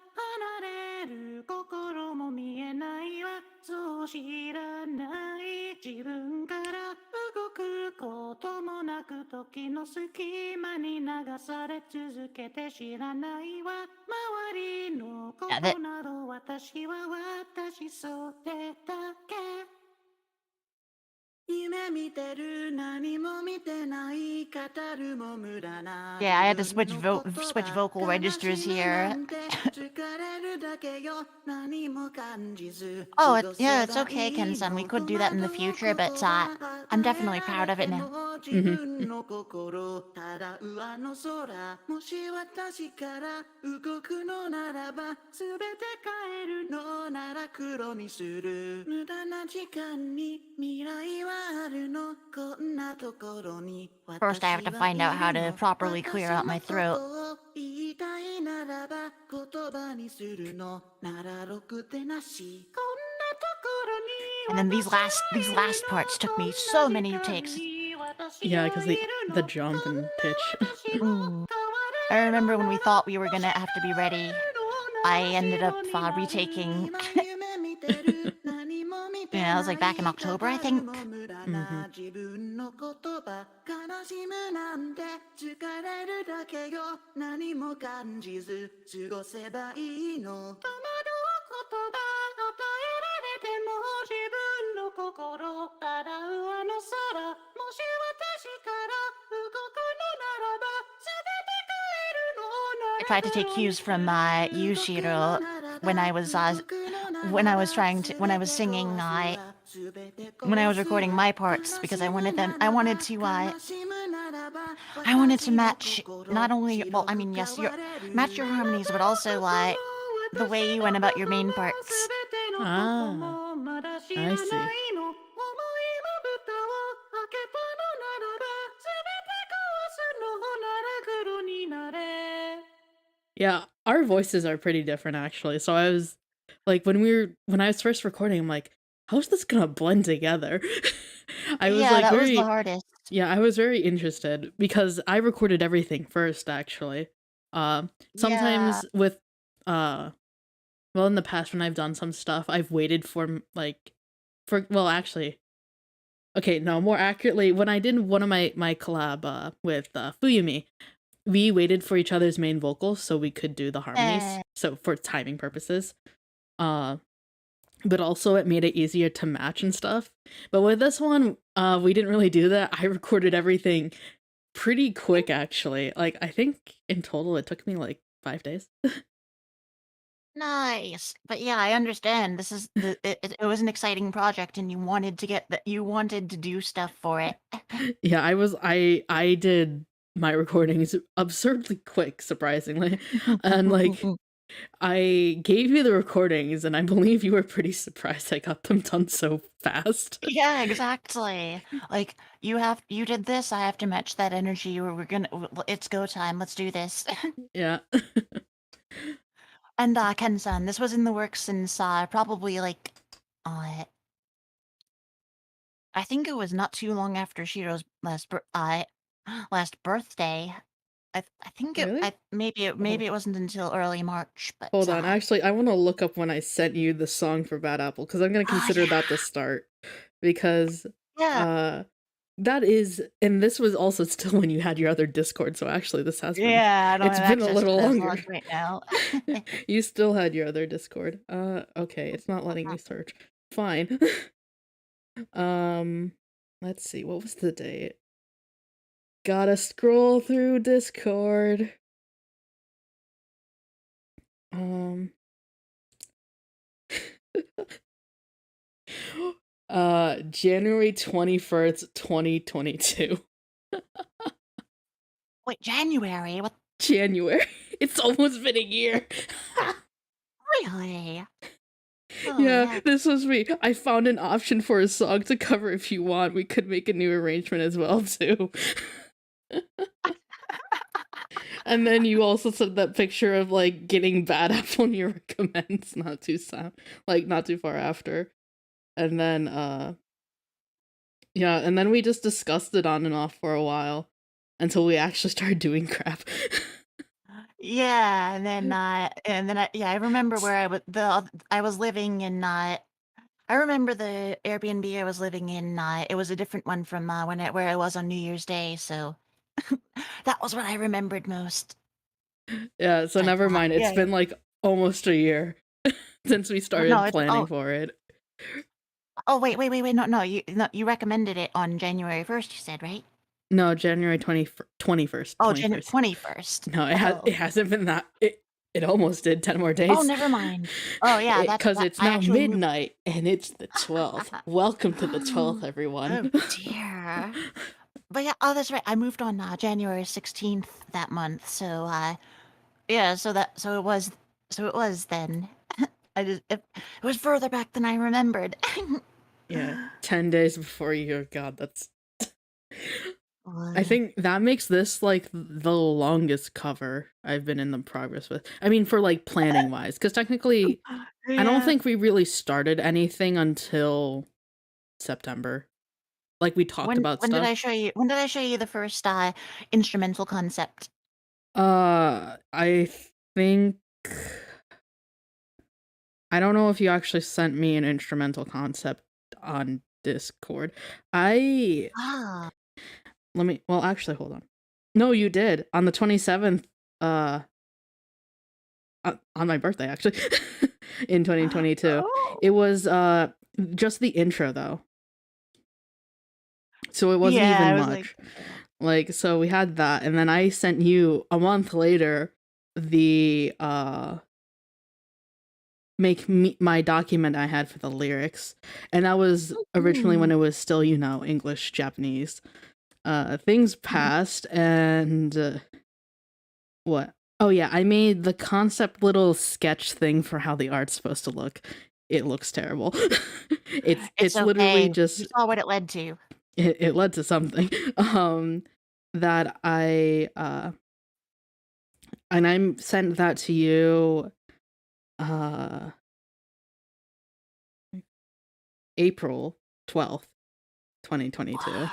れる心も見えないわそう知らない自分から動くこともなく時の隙間に流され続けて知らないわ周りのこ Yeah, that となど私は私それだけ夢見てる何も見てない語るも無駄な yeah, I had to switch vocal registers here. Oh, yeah, it's okay, Ken-san. We could do that in the future, but I'm definitely proud of it now. Mhm. ただ上の空もし私から動くのならば全て変えるのなら黒にする無駄な時間に未来はあるのこんなところに First, I have to find out how to properly clear out my throat. 言いたいならば言葉にするのならろくてなしこんなところに And then these last parts took me so many takes. Yeah, because the jump and pitch. I remember when we thought we were gonna have to be ready, I ended up retaking. Yeah, it was like back in October, I think. Mhm. 自分の言葉悲しむなんて疲れるだけよ何も感じず過ごせばいいの戸惑う言葉与えられても自分の心ただ上の空もし私から動くのならば全て変えるの I tried to take cues from Yushiro when I was singing when I was recording my parts because I wanted to match not only yes match your harmonies but also the way you went about your main parts. Ah, I see. Yeah, our voices are pretty different actually. So I was like when I was first recording, I'm like, how's this gonna blend together? I was Yeah, like that was the very hardest. Yeah, I was very interested because I recorded everything first actually. Yeah. Sometimes with well in the past when I've done some stuff, I've waited for well actually okay, no, more accurately, when I did one of my collab with Fuyumi, we waited for each other's main vocals so we could do the harmonies. So for timing purposes. Uh but also it made it easier to match and stuff. But with this one, we didn't really do that. I recorded everything pretty quick actually. Like I think in total it took me like 5 days. Nice. But yeah, I understand. This is it was an exciting project and you wanted to do stuff for it. Yeah, I did my recordings absurdly quick, surprisingly. And like I gave you the recordings and I believe you were pretty surprised I got them done so fast. Yeah, exactly. Like you did this, I have to match that energy or it's go time. Let's do this. Yeah. And Ken-san, this was in the works since probably like uh I think it was not too long after Shiro's last birthday. I think Really? maybe it wasn't until early March, but Hold on. Actually, I want to look up when I sent you the song for Bad Apple because I'm going to consider yeah. that the start because Yeah. that is, and this was also still when you had your other Discord. So actually, this has been Yeah, I don't it's have been a access to little those longer. logs right now. You still had your other Discord. Okay, it's not letting me search. Fine. Let's see. What was the date? Gotta scroll through Discord. January 21st, 2022. Wait, January? What? January. It's almost been a year. Really? Yeah, Heck. this was me. I found an option for a song to cover if you want. We could make a new arrangement as well, too. And then you also sent that picture of, like, getting bad apple on your recommends not too far after. And then, yeah, and then we just discussed it on and off for a while until we actually started doing crap. Yeah, and then I remember where I was living in I remember the Airbnb I was living in. It was a different one from where I was on New Year's Day, so that was what I remembered most. Yeah, so But never mind. It's yeah, been like almost a year since we started no, it's planning for it. wait, no, you recommended it on January 1st. You said, right? No, January 21st. Oh, January 21st. No, Oh, it hasn't been that. It almost did 10 more oh, days. never mind. Oh yeah, Because it's I now actually moved. midnight and it's the 12th. Welcome to the 12th, everyone. Oh dear. But yeah, oh, that's right. I moved on January 16th that month. So yeah, so it was then. It was further back than I remembered. Yeah, 10 days before you. God, that's. I Boy. think that makes this like the longest cover I've been in the progress with. I mean, for like planning wise, because technically, I don't Yeah. think we really started anything until September. Like we talked about When did stuff. I show you? When did I show you the first instrumental concept? I think I don't know if you actually sent me an instrumental concept on Discord. Ah, Well, actually, hold on. No, you did on the 27th. On my birthday, actually, in 2022. oh, It was just the intro though, so it wasn't yeah. I even was like, much. Like, so we had that, and then I sent you a month later the my document I had for the lyrics, and that was originally when it was still, English, Japanese. Things passed, and what? Oh yeah, I made the concept little sketch thing for how the art's supposed to look. It looks terrible. It's literally okay. just You saw what it led to. it led to something. That and I sent that to you April 12th, 2022.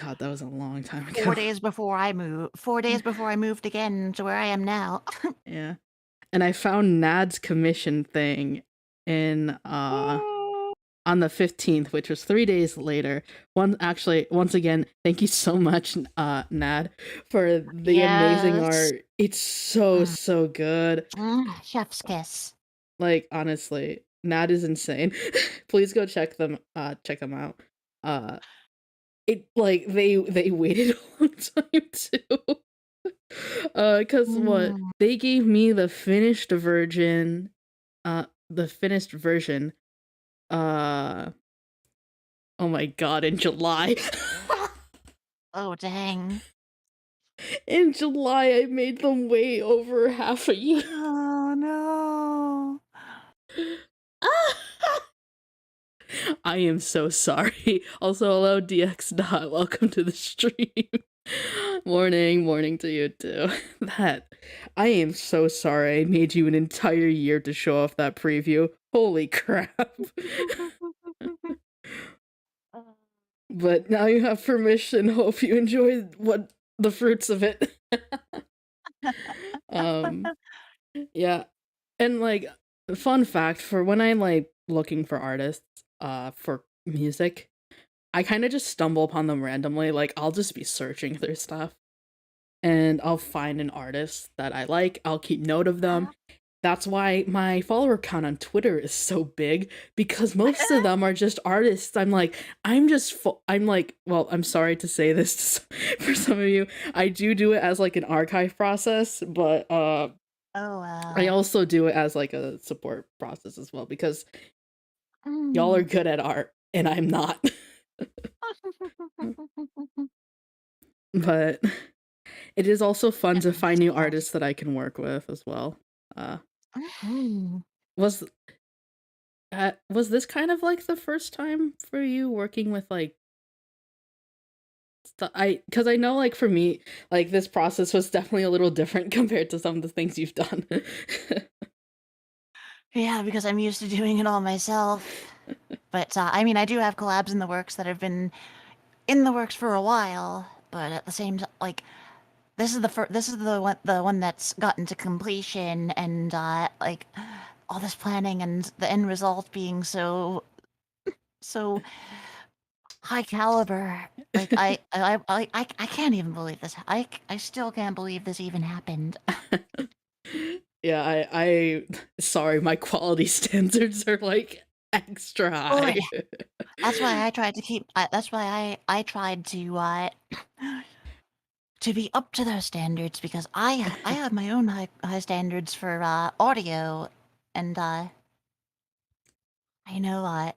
God, that was a long time ago. 4 days before I moved. 4 days before I moved again to where I am now. Yeah. And I found Nad's commission thing in on the 15th, which was 3 days later. Once again, thank you so much, Nad, for the amazing Yes. art. It's so good. Chef's kiss. Like, honestly, Nad is insane. Please go check them out. It like they waited a long time too. Cause what Mm. they gave me the finished version, the finished version, oh my god, in July. Oh dang. In July, I made them wait over half a year. Oh no. I am so sorry. Also, hello, DX Dot. Welcome to the stream. Morning to you too. I am so sorry I made you an entire year to show off that preview. Holy crap. But now you have permission. Hope you enjoy the fruits of it. Yeah. And like, fun fact, for when I'm like looking for artists for music, I kind of just stumble upon them randomly. Like, I'll just be searching their stuff and I'll find an artist that I like. I'll keep note of them. That's why my follower count on Twitter is so big, because most of them are just artists. I'm like, well, I'm sorry to say this for some of you. I do it as like an archive process, but Oh wow. I also do it as like a support process as well, because Y'all are Mm. good at art, and I'm not. But it is also fun to find new artists that I can work with as well. Uh, Mm. was was this kind of like the first time for you working with like because I know like for me like this process was definitely a little different compared to some of the things you've done. Yeah, because I'm used to doing it all myself. But I mean, I do have collabs in the works that have been in the works for a while. But at the same time, like this is the one that's gotten to completion, and like all this planning and the end result being so high caliber. Like I can't even believe this. I still can't believe this even happened. Yeah, I sorry, my quality standards are like extra Oh, high. yeah. That's why I tried to keep. That's why I tried to be up to those standards, because I have my own high standards for audio, and I know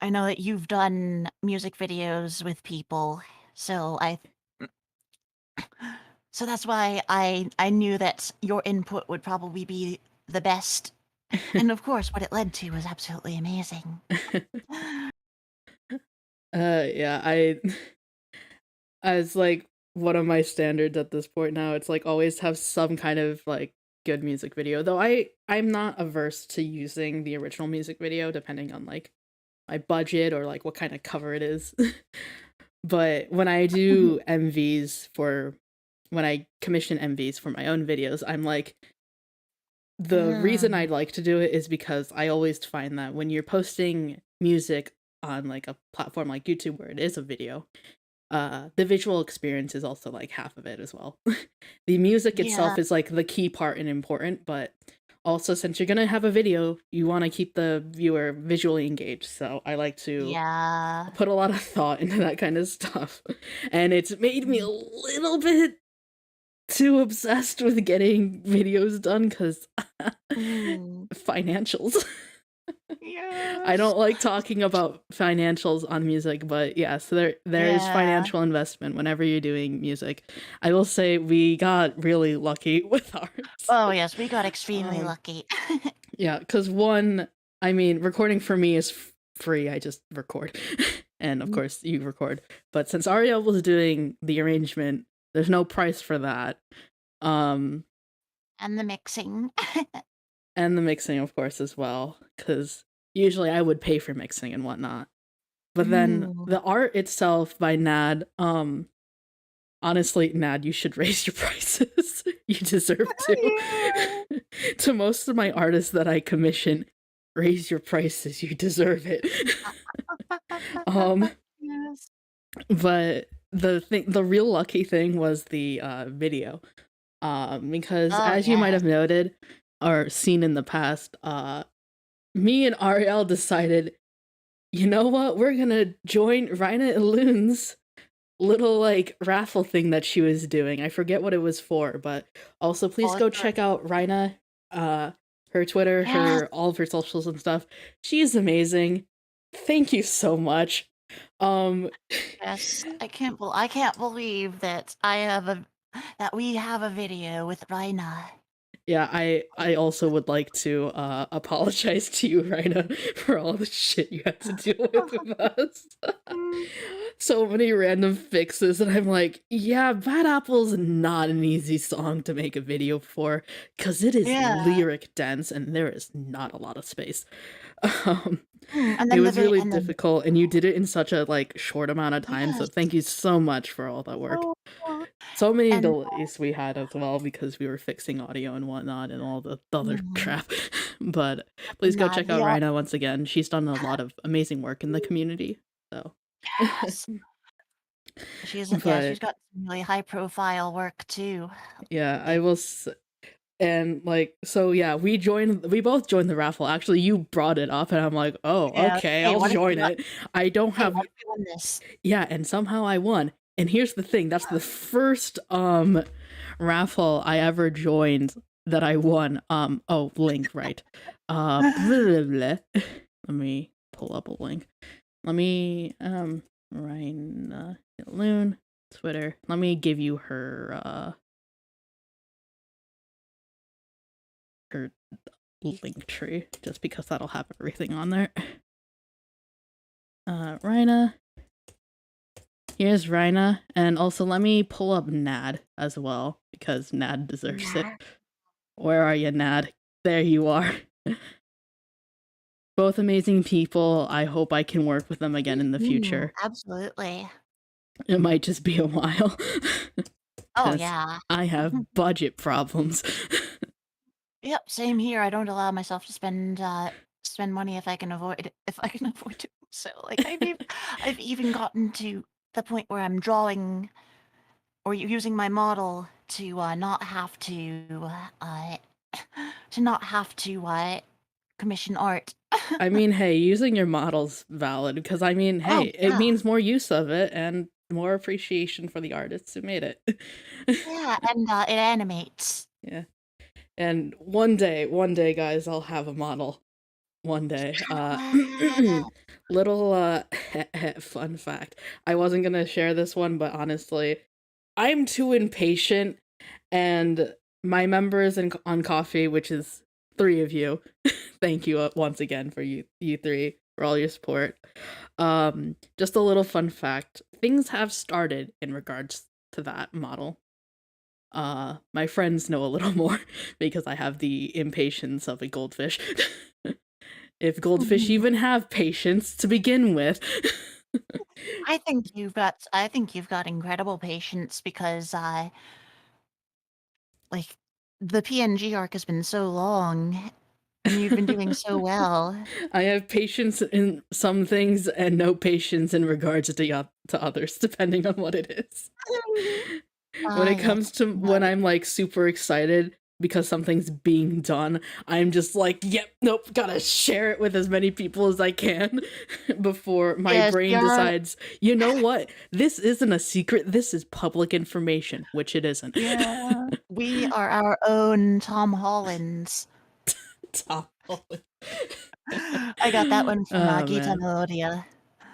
I know that you've done music videos with people, so so that's why I knew that your input would probably be the best, and of course, what it led to was absolutely amazing. Yeah, I as like one of my standards at this point now, it's like always have some kind of like good music video. Though I'm not averse to using the original music video depending on like my budget or like what kind of cover it is. But when I do MVs for when I commission MVs for my own videos, I'm like the reason Mm. I'd like to do it is because I always find that when you're posting music on like a platform like YouTube where it is a video, the visual experience is also like half of it as well. The music Yeah, itself is like the key part and important, but also since you're gonna have a video, you want to keep the viewer visually engaged. So I like to yeah. put a lot of thought into that kind of stuff. And it's made me a little bit too obsessed with getting videos done because Mm. financials. I Yes. don't like talking about financials on music, but yes, there is Yeah. financial investment whenever you're doing music. I will say we got really lucky with ours. Oh, yes, we got extremely Um, lucky. yeah, because one, I mean, recording for me is free. I just record, and of course you record. But since Arielle was doing the arrangement, there's no price for that. Um, And the mixing. and the mixing, of course, as well, because usually I would pay for mixing and whatnot. But then Mm. the art itself by Nad, honestly, Nad, you should raise your prices. You deserve to. Yeah. To most of my artists that I commission, raise your prices. You deserve it. um, Yes. but the real lucky thing was the video. Because Oh, as you might yes. have noted or seen in the past, me and Ariel decided, you know what, we're gonna join Raina Loon's little like raffle thing that she was doing. I forget what it was for, but also please Oh, go sure. check out Raina, her Twitter, Yes. her all of her socials and stuff. She is amazing. Thank you so much. Um Yes. I can't believe that that we have a video with Raina. yeah, I also would like to apologize to you, Raina, for all the shit you had to deal with us. Mm. So many random fixes, and I'm like, yeah, Bad Apple's not an easy song to make a video for, because it is Yeah. lyric dense and there is not a lot of space. Um, And it then was really and then difficult, and you did it in such a like short amount of time, so yes. thank you so much for all that work. Oh, So many and delays we had as well because we were fixing audio and whatnot and all the other mhm. crap. But please And go check the out Rhina once again. She's done a lot of amazing work in the community. So, yes. She's but got some really high profile work too. yeah, I Like, will. And like, so yeah, we both joined the raffle. Actually, you brought it up, and I'm like, oh, yeah, okay, hey, I'll what if join it. I don't hey, have, what if we won this? yeah, and somehow I won. And here's the thing, that's the first raffle I ever joined that I won. Oh, link, right. Blah, blah, blah. Let me pull up a link. Let me, Ryan, Loon, Twitter. Let me give you her link tree, just because that'll have everything on there. Rhina. Here's Rhina, and also let me pull up Nad as well, because Nad deserves it. Where are you, Nad? There you are. Both amazing people. I hope I can work with them again in the future. Absolutely. It might just be a while. Oh yeah. I have budget problems. Yep, same here. I don't allow myself to spend money if I can avoid it. So like I've even gotten to the point where I'm drawing or using my model to not have to commission art. I mean, hey, using your model's valid, because I mean, hey, yeah. it means more use of it and more appreciation for the artists who made it. Yeah, and it animates. Yeah. And one day, guys, I'll have a model. One day. Little fun fact. I wasn't gonna share this one, but honestly, I'm too impatient, and my members on Coffee, which is 3 of you, thank you once again for you 3 for all your support. Just a little fun fact. Things have started in regards to that model. My friends know a little more because I have the impatience of a goldfish. If goldfish even have patience to begin with. I think you've got incredible patience because like the PNG arc has been so long and you've been doing so well. I have patience in some things and no patience in regards to others, depending on what it is. When it comes to when I'm like super excited because something's being done, I'm just like, yep, nope, gotta share it with as many people as I can before my brain decides, you know what? This isn't a secret, this is public information, which it isn't. Yeah. We are our own Tom Hollands. Tom Holland. I got that one from Gita man. Melodia.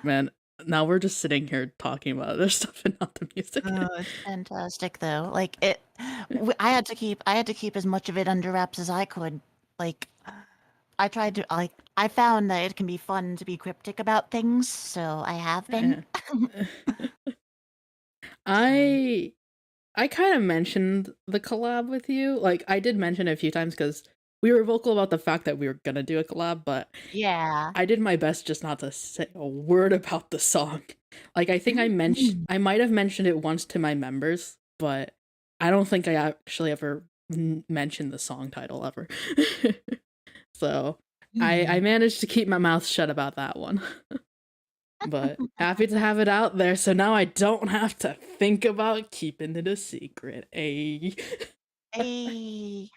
Man, now we're just sitting here talking about other stuff and not the music. Oh, it's fantastic though. Like I had to keep as much of it under wraps as I could. Like I tried to I found that it can be fun to be cryptic about things, so I have been. I kind of mentioned the collab with you. Like, I did mention it a few times because we were vocal about the fact that we were gonna do a collab, but Yeah. I did my best just not to say a word about the song. Like, I think I might have mentioned it once to my members, but I don't think I actually ever mentioned the song title ever. So, I managed to keep my mouth shut about that one. But happy to have it out there, so now I don't have to think about keeping it a secret. Ay. Hey.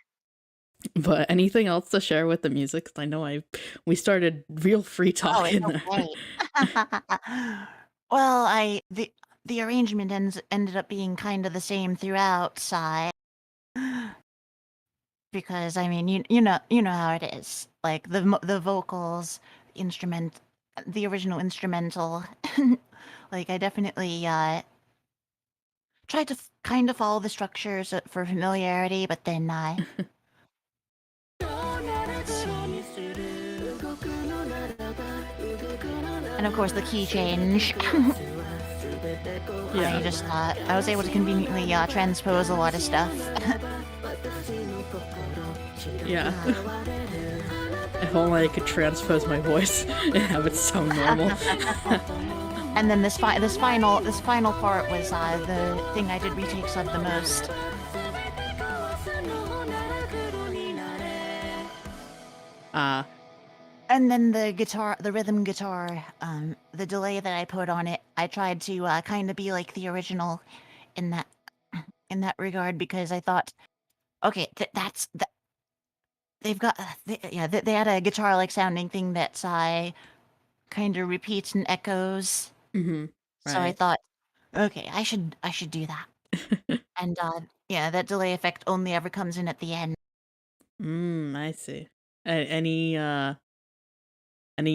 But anything else to share with the music? 'Cause I know we started real free talking. Oh, it's okay. Well, the arrangement ended up being kind of the same throughout, because I mean, you know how it is. Like the vocals, the original instrumental. Like I definitely tried to kind of follow the structures for familiarity, but then and of course the key change. Yeah. I was able to conveniently transpose a lot of stuff. Yeah. If only I could transpose my voice and have it sound normal. And then this final part was the thing I did retakes of the most. And then the rhythm guitar, the delay that I put on it, I tried to kind of be like the original in that regard because I thought, okay, that's they've got they had a guitar like sounding thing that's kind of repeats and echoes. Mm-hmm. Right. So I thought, okay, I should do that. And yeah, that delay effect only ever comes in at the end. I see. Any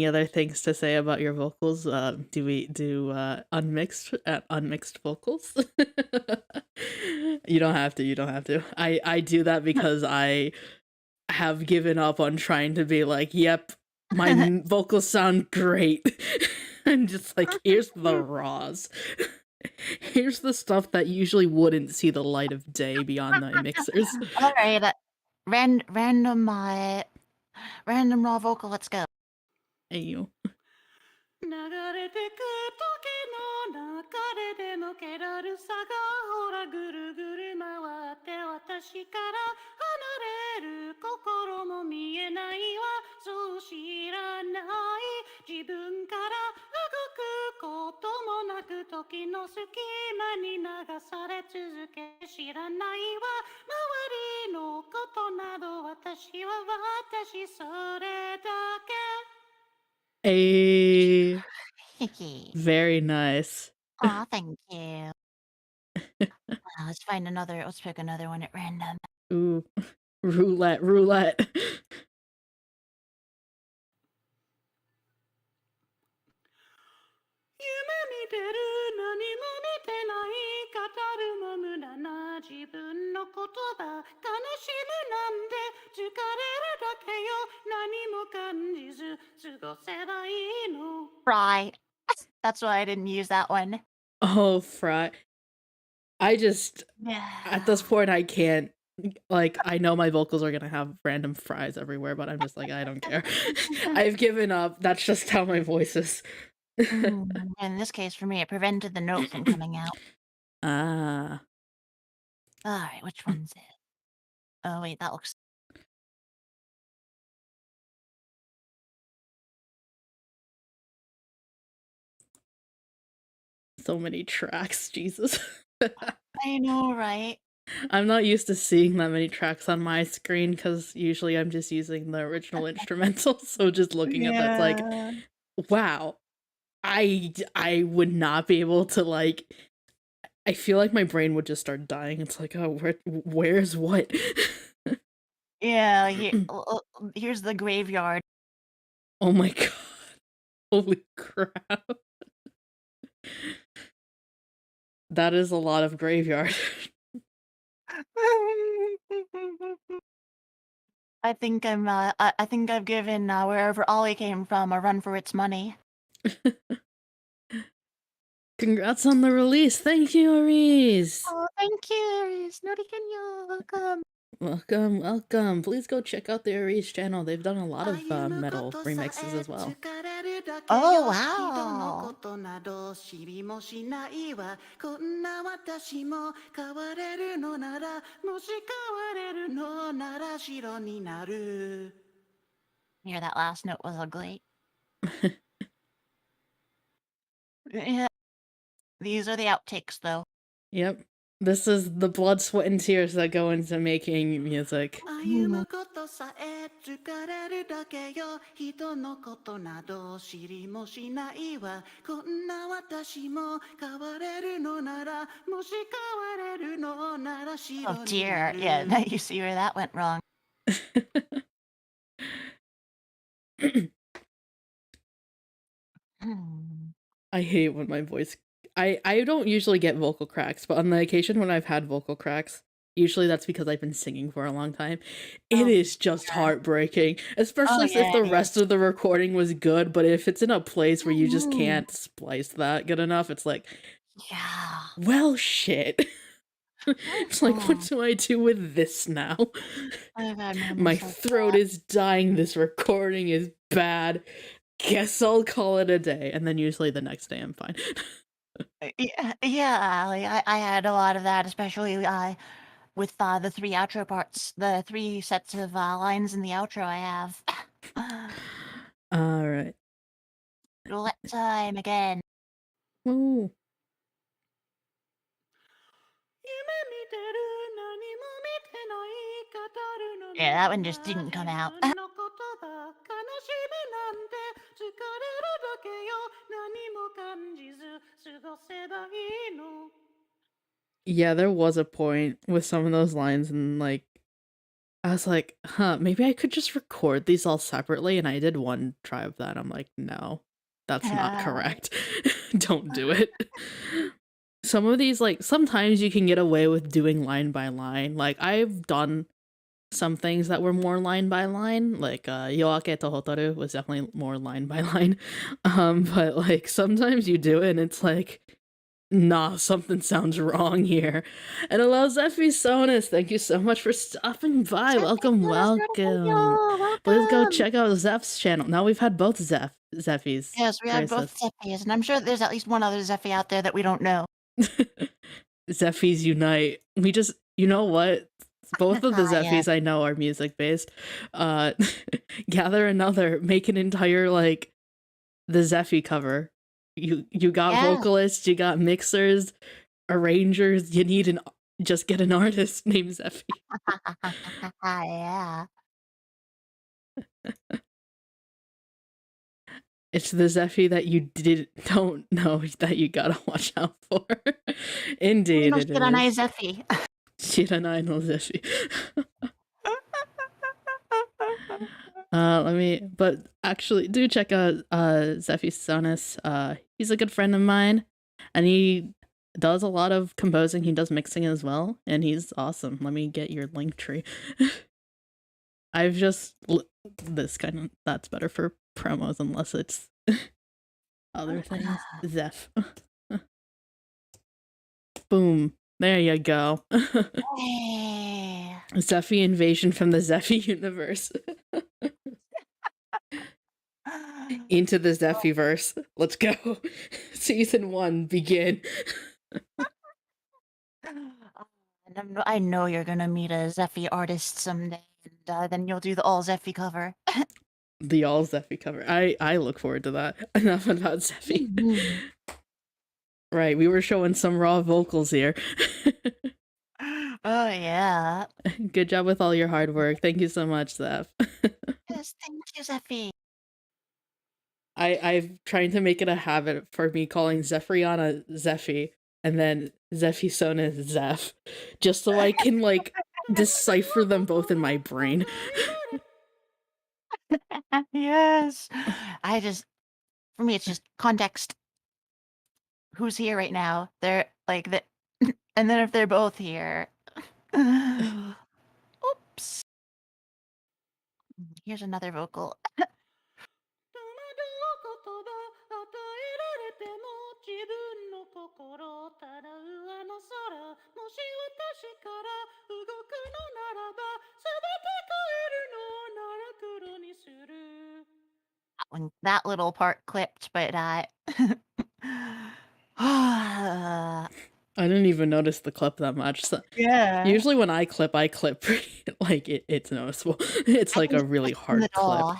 other things to say about your vocals? Do we do unmixed vocals? You don't have to. You don't have to. I do that because I have given up on trying to be like, yep, my vocals sound great. I'm just like, here's the raws. Here's the stuff that usually wouldn't see the light of day beyond my mixers. All right, random raw vocal. Let's go. Hey, you. 流れてく時の流れでの気だるさがほらぐるぐる回って私から離れる心も見えないわそう知らない自分から動くこともなく時の隙間に流され続け知らないわ周りのことなど私は私それだけ Hey, very nice. Aw, thank you. Let's find another. Let's pick another one at random. Ooh, roulette. 夢見てる何も見てない語るも無駄な自分の言葉悲しむなんて疲れるだけよ何も感じず過ごせばいいの Fry. That's why I didn't use that one. Oh, fry. I just Yeah. at this point I can't. Like, I know my vocals are gonna have random fries everywhere, but I'm just like, I don't care. I've given up. That's just how my voice is. In this case, for me, it prevented the note from coming out. Ah. All right, which one's it? Oh wait, that looks. So many tracks, Jesus. I know, right? I'm not used to seeing that many tracks on my screen because usually I'm just using the original instrumental. So just looking at that's like, wow, I would not be able to like. I feel like my brain would just start dying. It's like, oh, where's what? Yeah. Here's the graveyard. Oh my god! Holy crap! That is a lot of graveyard. I think I think I've given wherever Ollie came from a run for its money. Congrats on the release. Thank you, Aries. Oh, thank you, Snorikenyo. Welcome. Welcome. Please go check out the Aries channel. They've done a lot of metal remixes as well. Oh, wow. ことなど知りもしないわこんな私も変われるのならもし変われるのなら白になる Yeah, that last note was ugly. Yeah. These are the outtakes, though. Yep. This is the blood, sweat, and tears that go into making music. 歩むことさえ疲れるだけよ人のことなど知りもしないわこんな私も変われるのならもし変われるのなら白になる Oh dear. Yeah, now you see where that went wrong. I hate when my voice. I don't usually get vocal cracks, but on the occasion when I've had vocal cracks, usually that's because I've been singing for a long time. It is just heartbreaking, especially if the rest of the recording was good, but if it's in a place where you just can't splice that good enough, it's like, Yeah. well, shit. It's like, what do I do with this now? My throat is dying, this recording is bad. Guess I'll call it a day, and then usually the next day I'm fine. Yeah, like, I had a lot of that, especially with the 3 outro parts, the 3 sets of lines in the outro I have. All right. Roulette time again. Ooh. Yeah, that one just didn't come out. Yeah, there was a point with some of those lines, and like, I was like, huh, maybe I could just record these all separately. And I did one try of that. I'm like, no, that's not correct. Don't do it. Some of these, like, sometimes you can get away with doing line by line. Like, I've done some things that were more line by line, like Yoake to Hotaru was definitely more line by line. But like sometimes you do it and it's like, nah, something sounds wrong here. And hello, Zephy Sonus, thank you so much for stopping by. Welcome, welcome. Please go check out Zeph's channel. Now we've had both Zephies. Yes, we had both Zephies, and I'm sure there's at least one other Zephy out there that we don't know. Zephies unite. We just, you know what? Both of the Zephies I know are music based. Gather another, make an entire like the Zephy cover. You got vocalists, you got mixers, arrangers. You need just get an artist named Zephy. Yeah. It's the Zephy that you don't know that you gotta watch out for. Indeed, it is. Shiranai Zephy. Shiranai no Zephy. But actually do check out Zephy Sonus. He's a good friend of mine, and he does a lot of composing. He does mixing as well, and he's awesome. Let me get your link tree. I've just that's better for promos unless it's other things. Zeph. Boom. There you go. Zephy invasion from the Zephy universe. Into the Zephyverse. Let's go. Season 1, begin. I know you're gonna meet a Zephy artist someday, and then you'll do the all Zephy cover. The all Zephy cover. I look forward to that. Enough about Zephy. Right, we were showing some raw vocals here. Oh yeah. Good job with all your hard work. Thank you so much, Zeph. Yes, thank you, Zephy. I've trying to make it a habit for me calling Zephyriana Zephy and then Zephy Sona Zeph, just so I can like decipher them both in my brain. Yes. For me, it's just context. Who's here right now? They're like the, and then if they're both here. Oops. Here's another vocal. That little part clipped, but I didn't even notice the clip that much. So yeah. Usually when I clip pretty, like it's noticeable. It's like a really hard clip.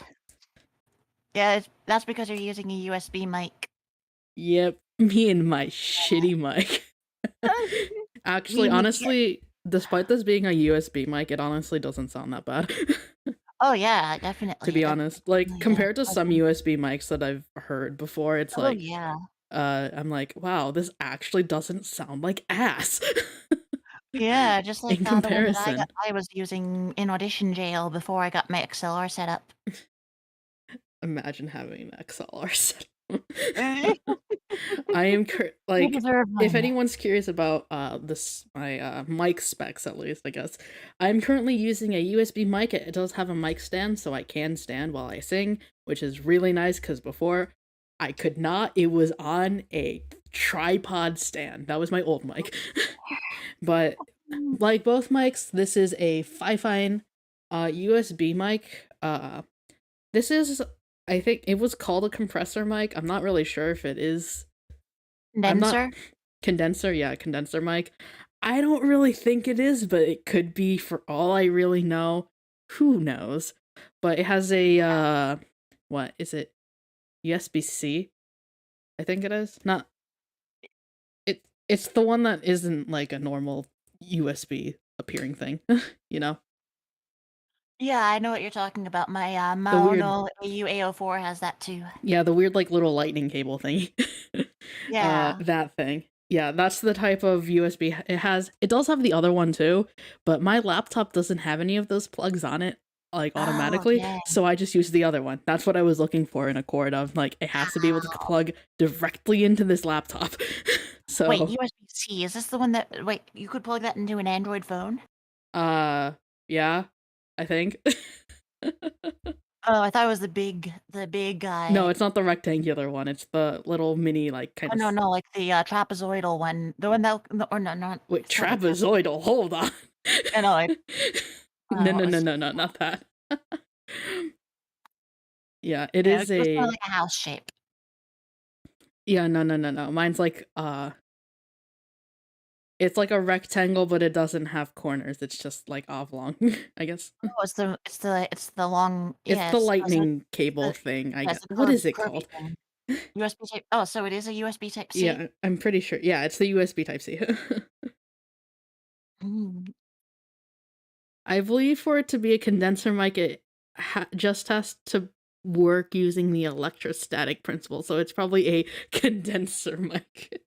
Yeah, that's because you're using a USB mic. Yep, me and my shitty mic. Actually, honestly, despite this being a USB mic, it honestly doesn't sound that bad. Oh yeah, definitely. To be honest, like compared to some USB mics that I've heard before, it's like, yeah. I'm like, wow, this actually doesn't sound like ass. Yeah, just like in the one comparison. that I was using in audition jail before I got my XLR set up. Imagine having an XLR set up. I am like, if anyone's curious about my mic specs, at least I guess I'm currently using a USB mic. It does have a mic stand, so I can stand while I sing, which is really nice because before I could not. It was on a tripod stand. That was my old mic. But like both mics, this is a Fifine USB mic. This is, I think it was called a compressor mic. I'm not really sure if it is. Condenser? Condenser, yeah, condenser mic. I don't really think it is, but it could be for all I really know. Who knows? But it has a, what is it? USB-C? I think it is. Not. It's the one that isn't like a normal USB appearing thing, you know? Yeah, I know what you're talking about. My Maono AU-A04 has that too. Yeah, the weird like little lightning cable thingy. Yeah. That thing. Yeah, that's the type of USB it does have the other one too, but my laptop doesn't have any of those plugs on it, like, Oh, automatically, dang. so I just use the other one. That's what I was looking for in a cord of, like, it has to be able to Wow. plug directly into this laptop. Wait, So, USB-C, is this the one that, wait, you could plug that into an Android phone? yeah, I think. Oh, I thought it was the big No, guy. it's not the rectangular one, it's the little mini, like, Oh, kinda no, like the, trapezoidal one. The one that no, or no, not wait, it's not the trapezoidal, hold on. I know, I No, no, what no, was no, no, not that. Yeah, it yeah, is it was kinda a like a house shape. yeah, no, no, no, no, mine's like, it's like a rectangle, but it doesn't have corners, it's just, like, oblong, I guess. Oh, it's the long It's yeah, the so lightning it's cable the thing, I yeah, guess. it's the What is it curvy called? thing. USB Type oh, so it is a USB Type-C? Yeah, I'm pretty sure yeah, it's the USB Type-C. Mm. I believe for it to be a condenser mic, it just has to work using the electrostatic principle, so it's probably a condenser mic.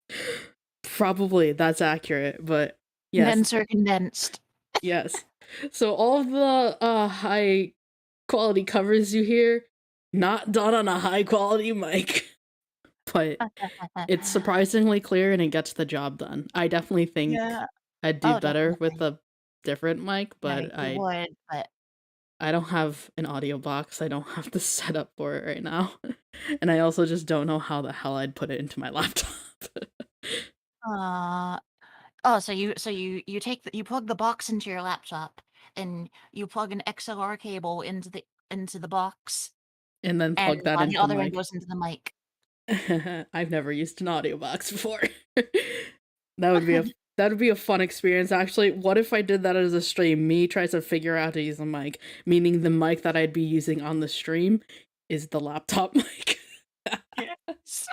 Probably, that's accurate, but yes, Condenser condensed. yes. So all of the, high quality covers you hear, not done on a high quality mic, but it's surprisingly clear and it gets the job done. I definitely think Yeah. I'd do Oh, better with definitely. a different mic, Yeah, but you would, but I don't have an audio box. I don't have the setup for it right now. And I also just don't know how the hell I'd put it into my laptop. uh oh, so you take you plug the box into your laptop, and you plug an XLR cable into the box, And then and, plug that the into the other one mic. goes into the mic. I've never used an audio box before. That would be a that would be a fun experience actually. What if I did that as a stream? Me tries to figure out how to use a mic, meaning the mic that I'd be using on the stream is the laptop mic. Yes.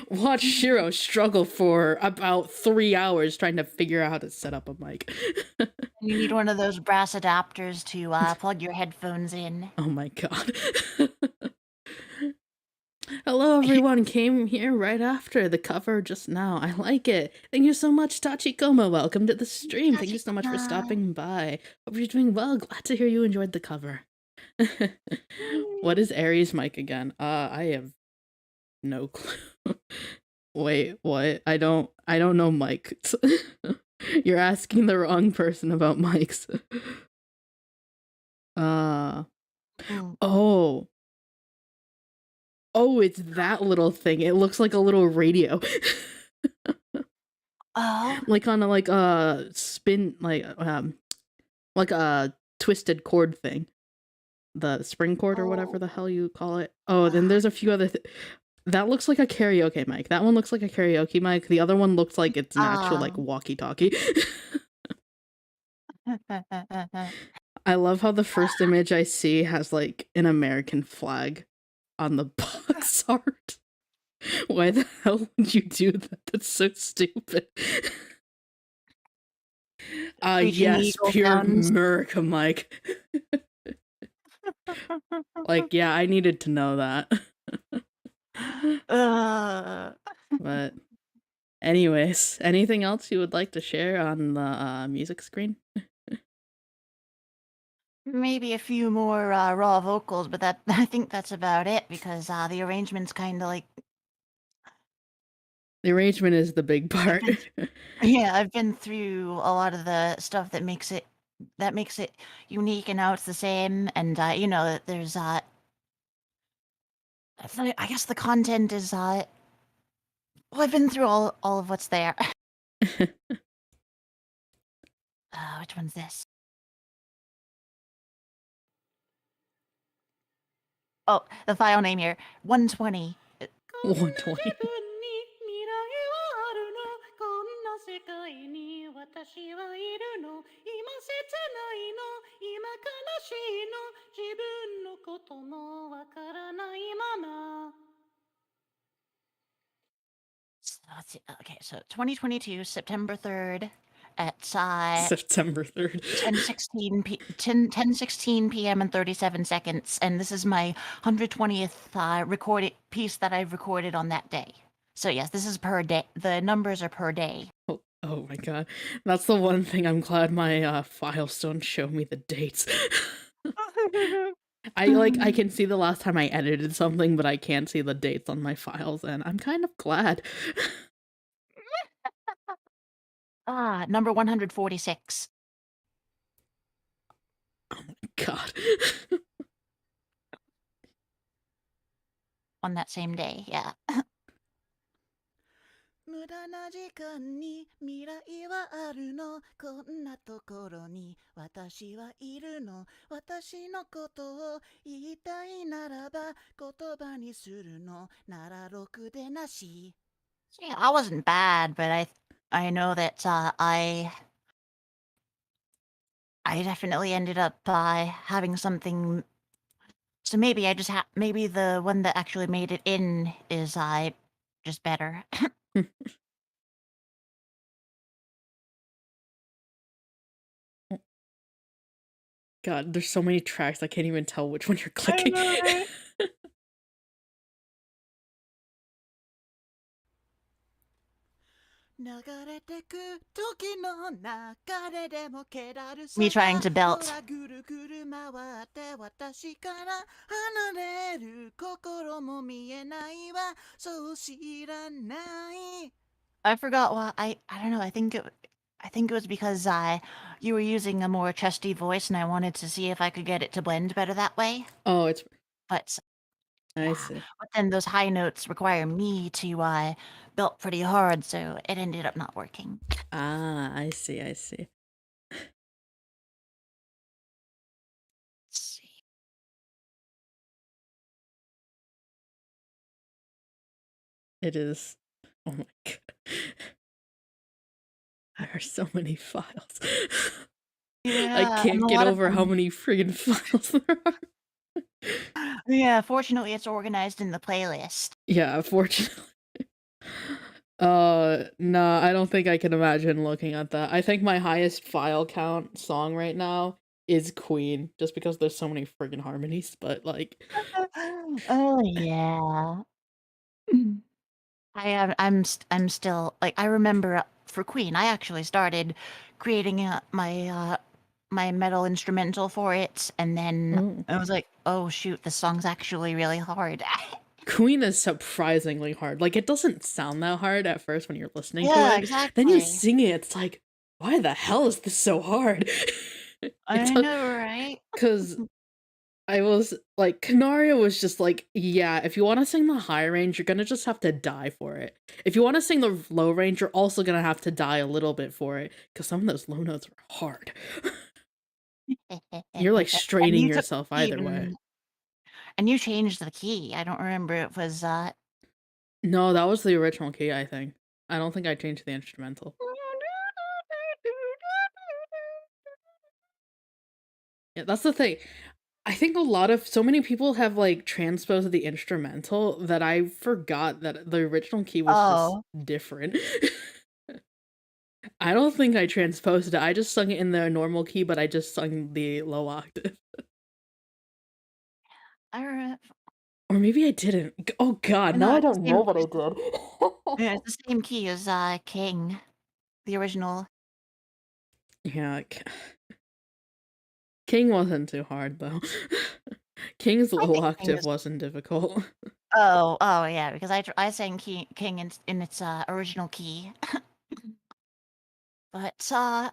Watch Shiro struggle for about 3 hours trying to figure out how to set up a mic. You need one of those brass adapters to, plug your headphones in. Oh my god. Hello everyone, came here right after the cover just now. I like it. Thank you so much, Tachikoma. Welcome to the stream. Thank you so much for stopping by. Hope you're doing well. Glad to hear you enjoyed the cover. What is Aries mic again? I have no clue. Wait, what? I don't know mics. You're asking the wrong person about mics. Mm. Oh. Oh, it's that little thing. It looks like a little radio. Oh, Like on a spin like a twisted cord thing. The spring cord or whatever the hell you call it. Oh, then there's a few other that looks like a karaoke mic. That one looks like a karaoke mic. The other one looks like it's an actual like walkie-talkie. I love how the first image I see has like an American flag on the box art. Why the hell would you do that? That's so stupid. Screeching Yes, eagle pure sounds. America, Mike. Like, yeah, I needed to know that. Uh, But anyways, anything else you would like to share on the music screen? maybe a few more, raw vocals, but that I think that's about it because, the arrangement's kinda like The arrangement is the big I've part. been yeah, I've been through a lot of the stuff that makes it unique, and now it's the same, and, there's, I guess the content is, well, I've been through all of what's there. Which one's this? Oh, the file name here, 120. 120. So let's see. Okay, so 2022, September 3rd at September 3rd. 10:16 p.m. and 37 seconds, and this is my 120th recorded piece that I've recorded on that day. So yes, this is per day. The numbers are per day. Oh my god. That's the one thing I'm glad my files don't show me the dates. I can see the last time I edited something, but I can't see the dates on my files, and I'm kind of glad. Number 146 Oh my god. on that same day. Yeah. 無駄な時間に未来はあるのこんなところに私はいるの私のことを言いたいならば言葉にするのならろくでなし Yeah, I wasn't bad, but I know that I definitely ended up having something. So maybe I just maybe the one that actually made it in is just better. God, there's so many tracks, I can't even tell which one you're I clicking. know, right? 流れてく時の流れでもけだるさ Me trying to ほ belt. らぐるぐる回って私から離れる心も見えないわそう知らない I forgot why. I don't know. I think it was because you were using a more chesty voice, and I wanted to see if I could get it to blend better that way. Oh, it's But I yeah, see. but then those high notes require me to belt pretty hard, so it ended up not working. Ah, I see, I see. Let's see. It is. Oh my god. There are so many files. Yeah, I and can't a get lot of over how them. many friggin' files there are. Yeah, fortunately, it's organized in the playlist. Yeah, fortunately. No, I don't think I can imagine looking at that. I think my highest file count song right now is Queen, just because there's so many friggin' harmonies, but like Oh yeah. I'm still like I remember for Queen. I actually started creating my metal instrumental for it, and then oh. I was like, oh shoot, this song's actually really hard. Queen is surprisingly hard. Like, it doesn't sound that hard at first when you're listening to Yeah, it. Then you exactly. sing it, it's like, why the hell is this so hard? I know, right? Because I was like, Canaria was just like, yeah, if you want to sing the high range, you're gonna just have to die for it. If you want to sing the low range, you're also gonna have to die a little bit for it, because some of those low notes are hard. You're like And straining you took yourself the key either way. and you changed the key. I don't remember it was No, that was the original key, I think. I don't think I changed the instrumental. Yeah, that's the thing. I think so many people have like transposed the instrumental that I forgot that the original key was Oh. just different. I don't think I transposed it. I just sung it in the normal key, but I just sung the low octave. I remember. Or maybe I didn't. Oh god, No, now I it's the don't know same. what I did. Yeah, it's the same key as King, the original. Yeah, King wasn't too hard though. King's I low think King octave is. wasn't difficult. Oh yeah, because I sang King in its original key. But I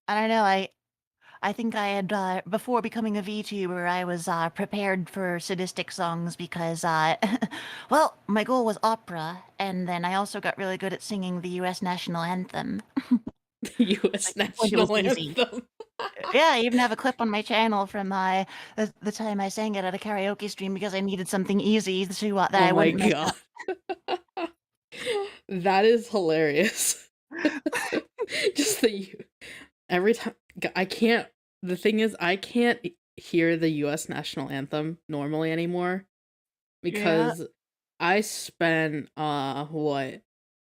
don't know. I think I had before becoming a VTuber, I was prepared for sadistic songs because well, my goal was opera, and then I also got really good at singing the U.S. national anthem. The US Like it was national easy. anthem. Yeah, I even have a clip on my channel from the time I sang it at a karaoke stream because I needed something easy to that Oh I my wouldn't mess god. up. That is hilarious. Just every time I can't the thing is I can't hear the US national anthem normally anymore Yeah. because I spent what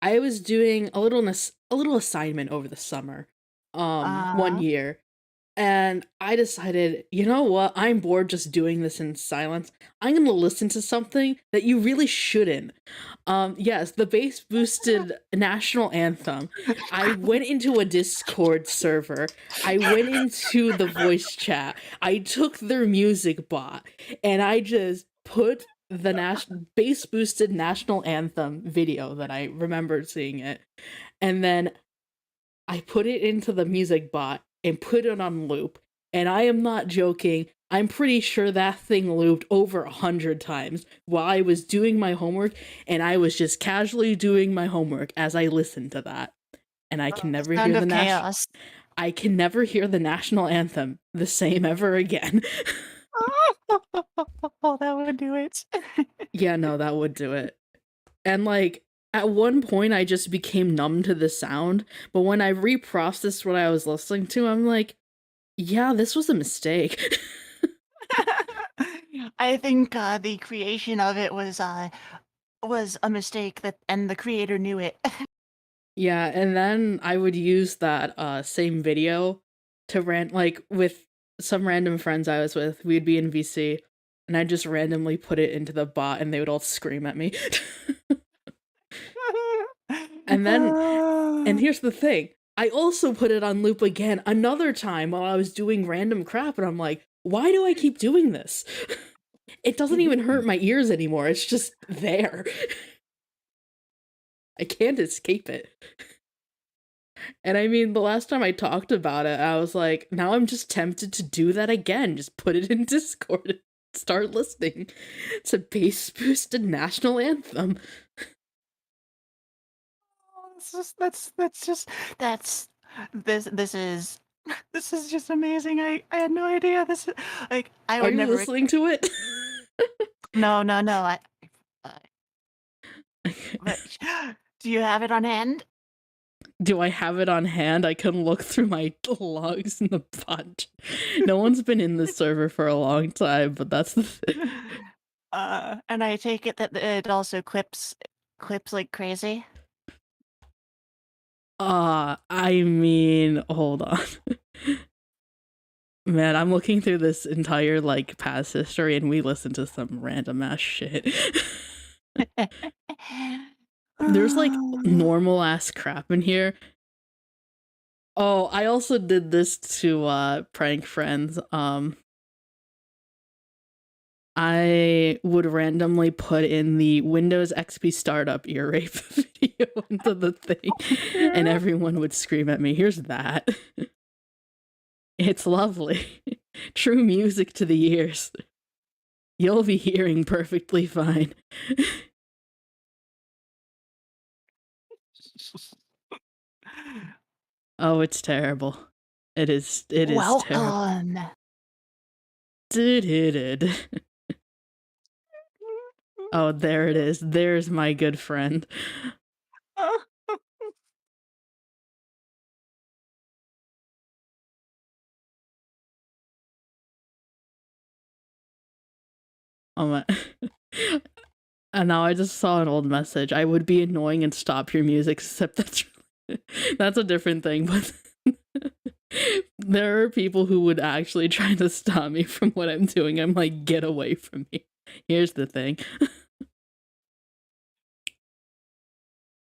I was doing a little assignment over the summer one year, And I decided, you know what? I'm bored just doing this in silence. I'm gonna listen to something that you really shouldn't. Yes, the bass boosted national anthem. I went into a Discord server. I went into the voice chat. I took their music bot and I just put the bass boosted national anthem video that I remembered seeing it. And then I put it into the music bot and put it on loop. And I am not joking. I'm pretty sure that thing looped over 100 times while I was doing my homework, and I was just casually doing my homework as I listened to that. And I can never Sound hear of the chaos. I can never hear the national anthem the same ever again. Oh, that would do it. Yeah, no, that would do it. And like at one point I just became numb to the sound, but when I reprocessed what I was listening to, I'm like, yeah, this was a mistake. I think the creation of it was a mistake that, and the creator knew it. Yeah, and then I would use that same video to rant like with some random friends I was with. We'd be in VC and I'd just randomly put it into the bot and they would all scream at me. And then and here's the thing. I also put it on loop again another time while I was doing random crap and I'm like, why do I keep doing this? It doesn't even hurt my ears anymore. It's just there. I can't escape it. And I mean, the last time I talked about it, I was like, now I'm just tempted to do that again. Just put it in Discord and start listening. It's a bass boosted national anthem. That's this is just amazing. I had no idea. This is like I Are would you never. listening to it? No. But, do you have it on hand? Do I have it on hand? I can look through my logs in the bot. No one's been in this server for a long time, but that's the thing. And I take it that it also clips like crazy. I mean, hold on. Man, I'm looking through this entire like past history and we listen to some random ass shit. There's like normal ass crap in here. Oh, I also did this to prank friends. I would randomly put in the Windows XP startup ear rape video into the thing, and everyone would scream at me. Here's that. It's lovely. True music to the ears. You'll be hearing perfectly fine. Oh, it's terrible. It is terrible. Welcome. Oh, there it is. There's my good friend. Oh my. And now I just saw an old message. I would be annoying and stop your music, except that's a different thing, but there are people who would actually try to stop me from what I'm doing. I'm like, get away from me. Here's the thing.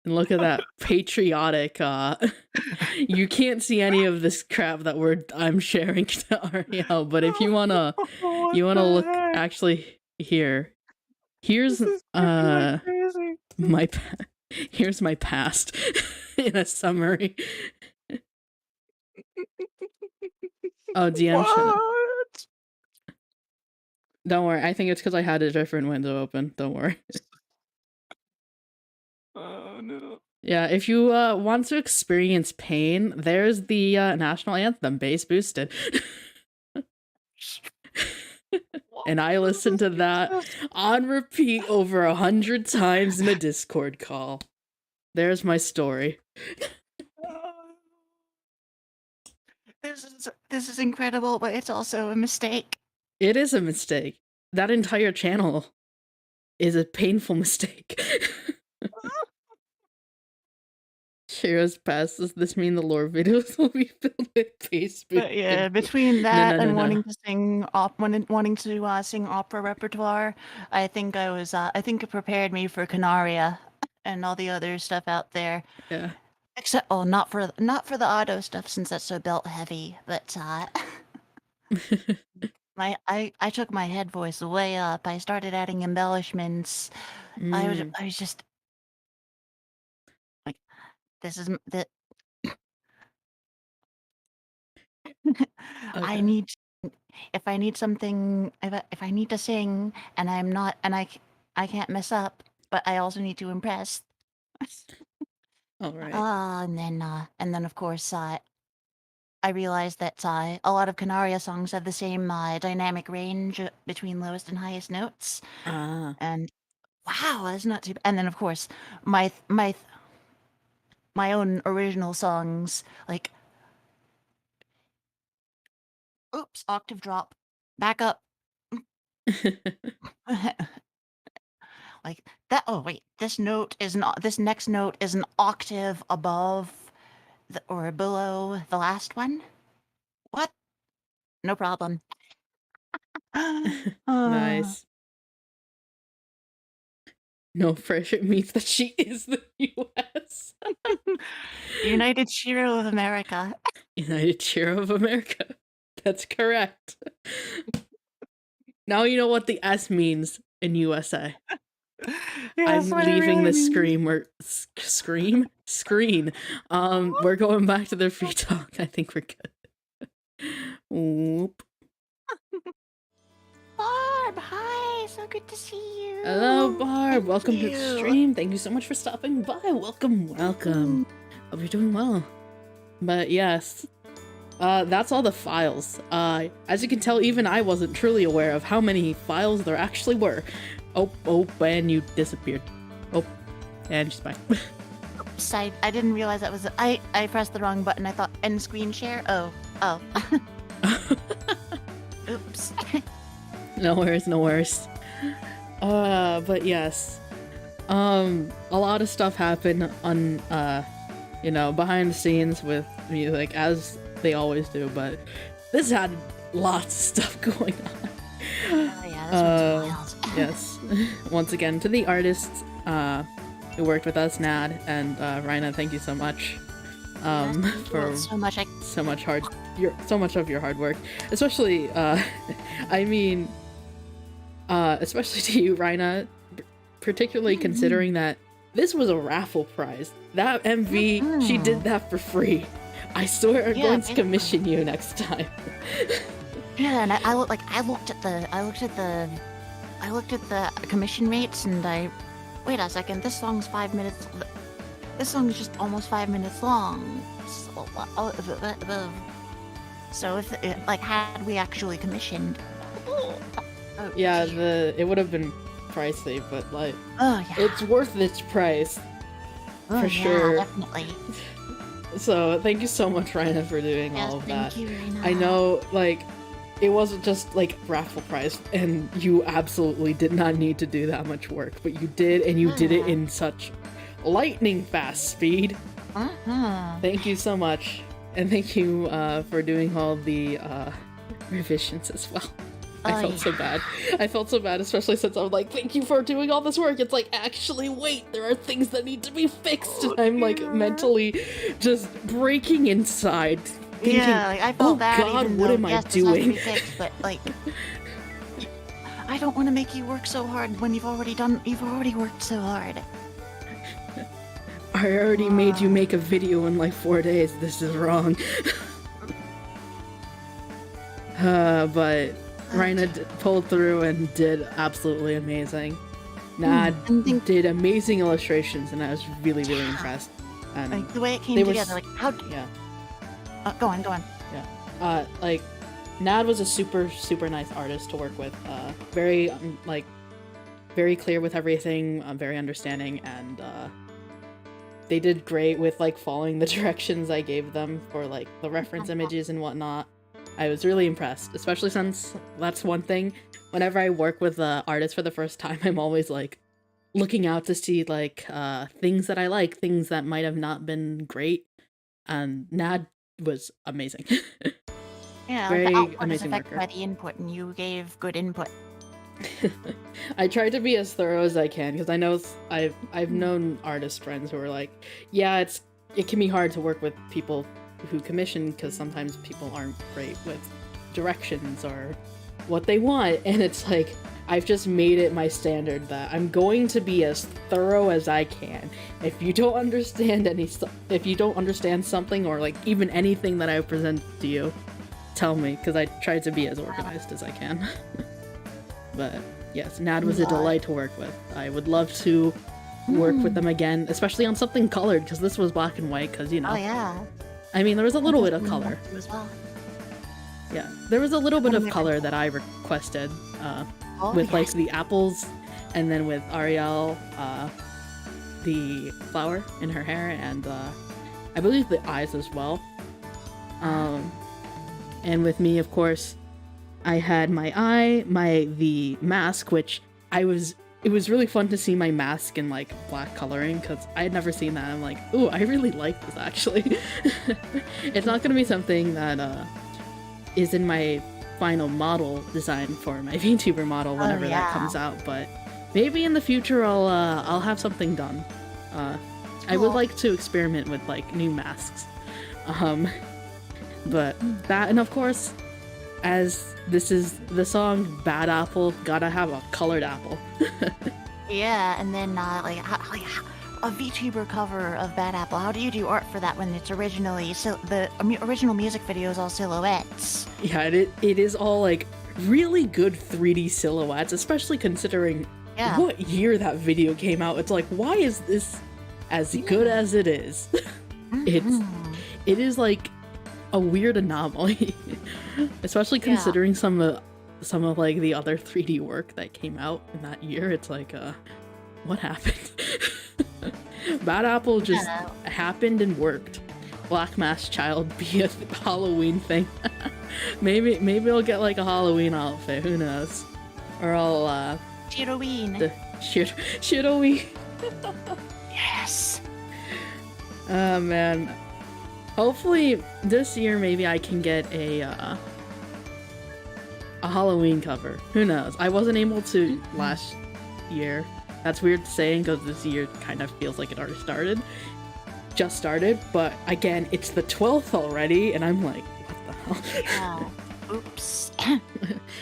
And look at that patriotic, you can't see any of this crap that I'm sharing to Arielle, but if you wanna look, actually, here's here's my past in a summary. Oh, DM chat. Don't worry, I think it's because I had a different window open. Don't worry. Oh no. Yeah, if you want to experience pain, there's the national anthem, bass boosted. And I listened to that on repeat over 100 times in a Discord call. There's my story. This is incredible, but it's also a mistake. It is a mistake. That entire channel is a painful mistake. Shiro's past. Does this mean the lore videos will be filled with face? But yeah, between No, that no, and no. wanting to sing wanting to sing opera repertoire, I think I think it prepared me for Canaria and all the other stuff out there. Yeah. Except not for the auto stuff since that's so belt heavy, but I took my head voice way up. I started adding embellishments. Mm, I was just like this is that I okay. need if I need something if I need to sing and I'm not and I can't mess up, but I also need to impress. All right. And then of course I realized that a lot of Canaria songs have the same dynamic range between lowest and highest notes. Ah. And wow, that's not too. And then of course my th- my th- my own original songs like oops octave drop back up like that. Oh wait, this next note is an octave above or below the last one. What? No problem. uh, Nice. No pressure means that she is the U.S. United Shiro of America. United Cheer of America. That's correct. Now you know what the S means in USA. Yeah, I'm that's what it leaving really the means. screen. We're going back to the free talk. I think we're good. Whoop. Barb, hi, so good to see you. Hello, Barb. Welcome to the you. stream. Thank you so much for stopping by. Welcome. Hope you're doing well. But yes, that's all the files. As you can tell, even I wasn't truly aware of how many files there actually were. Oh, and you disappeared. Oh, and she's back. Oops, I didn't realize that was I pressed the wrong button. I thought end screen share. Oh. Oops. No worries. But yes. A lot of stuff happened on, behind the scenes with music, as they always do, but this had lots of stuff going on. Oh yeah, this one's wild. Yes. Once again, to the artists, who worked with us, Nad and, Rhina, thank you so much. For so much. so much of your hard work, especially especially to you, Rhina, particularly considering that this was a raffle prize. That MV, she did that for free. I swear I'm going to commission you next time. Yeah, and I looked at the commission rates, and wait a second. This song's 5 minutes. This song is just almost 5 minutes long. So if had we actually commissioned, Yeah, it would have been pricey, but oh yeah, it's worth its price for sure. definitely. So thank you so much, Rhina, for doing all of that. Thank you, Raina. I know, it wasn't just raffle price, and you absolutely did not need to do that much work, but you did, and you did it in such lightning fast speed. Thank you so much, and thank you for doing all the revisions as well. I felt so bad. I felt so bad, especially since I'm thank you for doing all this work. It's actually, wait, there are things that need to be fixed. And I'm mentally just breaking inside, thinking, I felt bad. God, even what though, am I yes, this has to doing? be fixed, but I don't want to make you work so hard when you've already worked so hard. I already made you make a video in 4 days. This is wrong. But Rhina pulled through and did absolutely amazing. Nad did amazing illustrations, and I was really, really impressed. And the way it came together, how? Yeah. Go on. Yeah. Nad was a super, super nice artist to work with. Very, very clear with everything, very understanding, and they did great with following the directions I gave them for the reference images and whatnot. I was really impressed, especially since that's one thing. Whenever I work with artists for the first time, I'm always looking out to see like things that I like, things that might have not been great. And Nad was amazing. Yeah, Very the output is amazing affected worker. by the input, and you gave good input. I tried to be as thorough as I can because I know I've known artist friends who are like, yeah, it can be hard to work with people who commission because sometimes people aren't great with directions or what they want, and it's like I've just made it my standard that I'm going to be as thorough as I can. If you don't understand something or like even anything that I present to you, tell me, because I try to be as organized as I can. But yes, Nad was a delight to work with. I would love to work with them again, especially on something colored, because this was black and white, because, you know. Oh, yeah. I mean, there was a little bit of color. As well. Yeah, there was a little bit of color that I requested with, like, the apples, and then with Arielle, the flower in her hair, and I believe the eyes as well. And with me, of course, I had my eye, the mask, which it was really fun to see my mask in like black coloring because I had never seen that. I'm like, ooh, I really like this actually. It's not gonna be something that is in my final model design for my VTuber model whenever that comes out, but maybe in the future I'll have something done. I would like to experiment with like new masks. But that, and of course, as this is the song Bad Apple, gotta have a colored apple. Yeah, and then like a VTuber cover of Bad Apple. How do you do art for that when it's originally the original music video is all silhouettes? Yeah, it is all like really good 3D silhouettes, especially considering what year that video came out. It's like, why is this as good as it is? It is like a weird anomaly, especially considering some of like the other 3D work that came out in that year. It's like, what happened? Bad Apple just happened and worked. Black Mask Child be a Halloween thing. maybe I'll get like a Halloween outfit. Who knows? Or I'll Shiroween. Shiroween. Yes. Oh man. Hopefully this year maybe I can get a Halloween cover. Who knows? I wasn't able to last year. That's weird saying because this year kind of feels like it already just started, but again, it's the 12th already, and I'm like, what the hell? Yeah. Oops.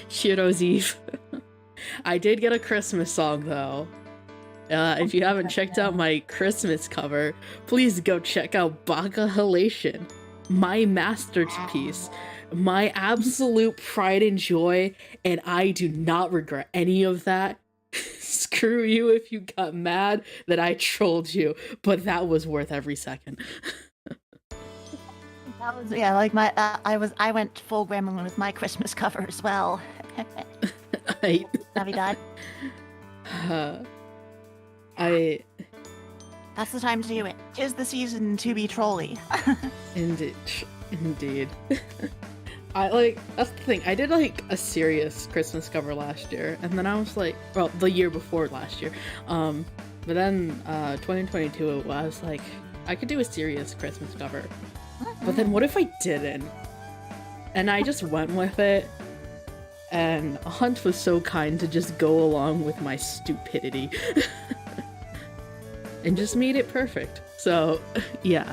Shiro's Eve. I did get a Christmas song though. If you haven't checked out my Christmas cover, please go check out Baka Halation, my masterpiece, my absolute pride and joy, and I do not regret any of that. Screw you if you got mad that I trolled you, but that was worth every second. That was like my I went full gremlin with my Christmas cover as well. Navidad. That's the time to do it. 'Tis the season to be trolly. Indeed. That's the thing. I did like a serious Christmas cover last year, and then I was like, well, the year before last year. But then 2022, I was like, I could do a serious Christmas cover. But then what if I didn't? And I just went with it. And Hunt was so kind to just go along with my stupidity. And just made it perfect. So, yeah.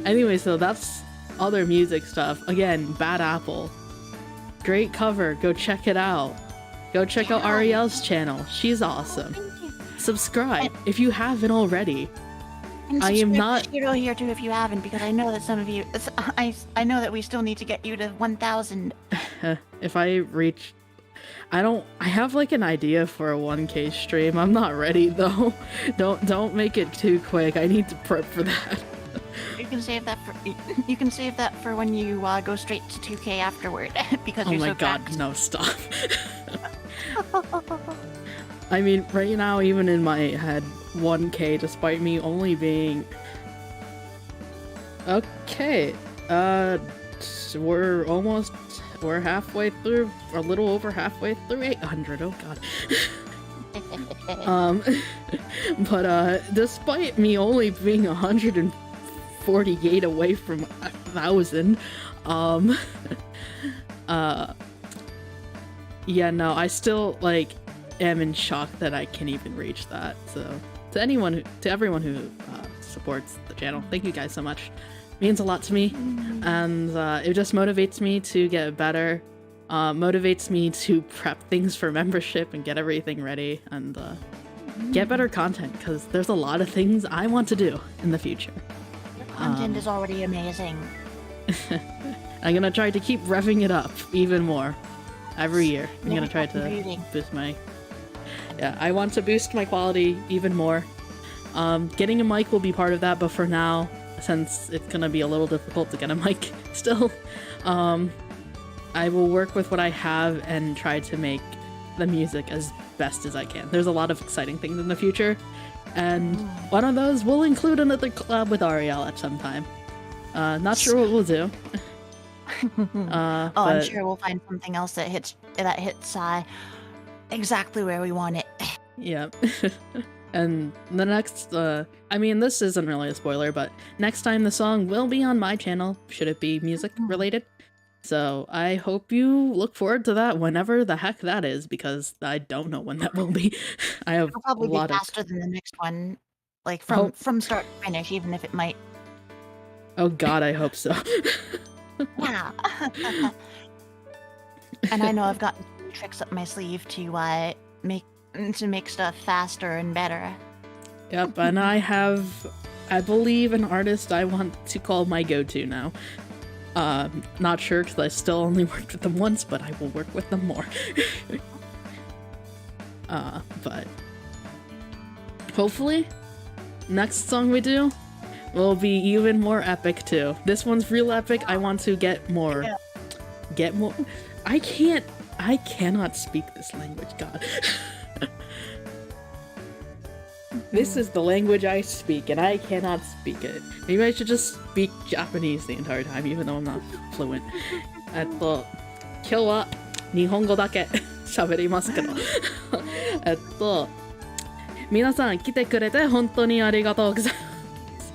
Anyway, so that's other music stuff. Again, Bad Apple. Great cover. Go check it out. Go check out Arielle's channel. She's awesome. Subscribe if you haven't already. And I am not Shiro here too if you haven't, because I know that some of you I know that we still need to get you to 1,000. If I reach I have like an idea for a 1K stream. I'm not ready though. Don't make it too quick. I need to prep for that. You can save that for when you go straight to 2K afterward because oh you're my so god, cracked. no, stop. I mean, right now, even in my head, 1K, despite me only being... Okay, we're halfway through, a little over halfway through 800, oh god. But despite me only being 148 away from 1,000, yeah, no, I still like am in shock that I can't even reach that. So to everyone who supports the channel, thank you guys so much. It means a lot to me, and it just motivates me to get better. Motivates me to prep things for membership and get everything ready and get better content, because there's a lot of things I want to do in the future. Content is already amazing. I'm gonna try to keep revving it up even more every year. I'm gonna try to Breathing. boost my... Yeah, I want to boost my quality even more. Getting a mic will be part of that, but for now, since it's gonna be a little difficult to get a mic still, I will work with what I have and try to make the music as best as I can. There's a lot of exciting things in the future, and one of those will include another collab with Arielle at some time. Not sure what we'll do. I'm but sure we'll find something else that hits exactly where we want it. yeah. And the next, I mean, this isn't really a spoiler, but next time the song will be on my channel, should it be music related. So I hope you look forward to that whenever the heck that is, because I don't know when that will be. I have It'll probably a be lot faster than the next one, like from start to finish, even if it might. Oh god, I hope so. Yeah. And I know I've got tricks up my sleeve to make stuff faster and better. Yep, and I believe, an artist I want to call my go-to now. Not sure, because I still only worked with them once, but I will work with them more. But hopefully, next song we do will be even more epic too. This one's real epic. I want to get more. I cannot speak this language, god. This is the language I speak, and I cannot speak it. Maybe I should just speak Japanese the entire time, even though I'm not fluent. 今日は日本語だけ喋りますけど。皆さん来てくれて本当にありがとうございます。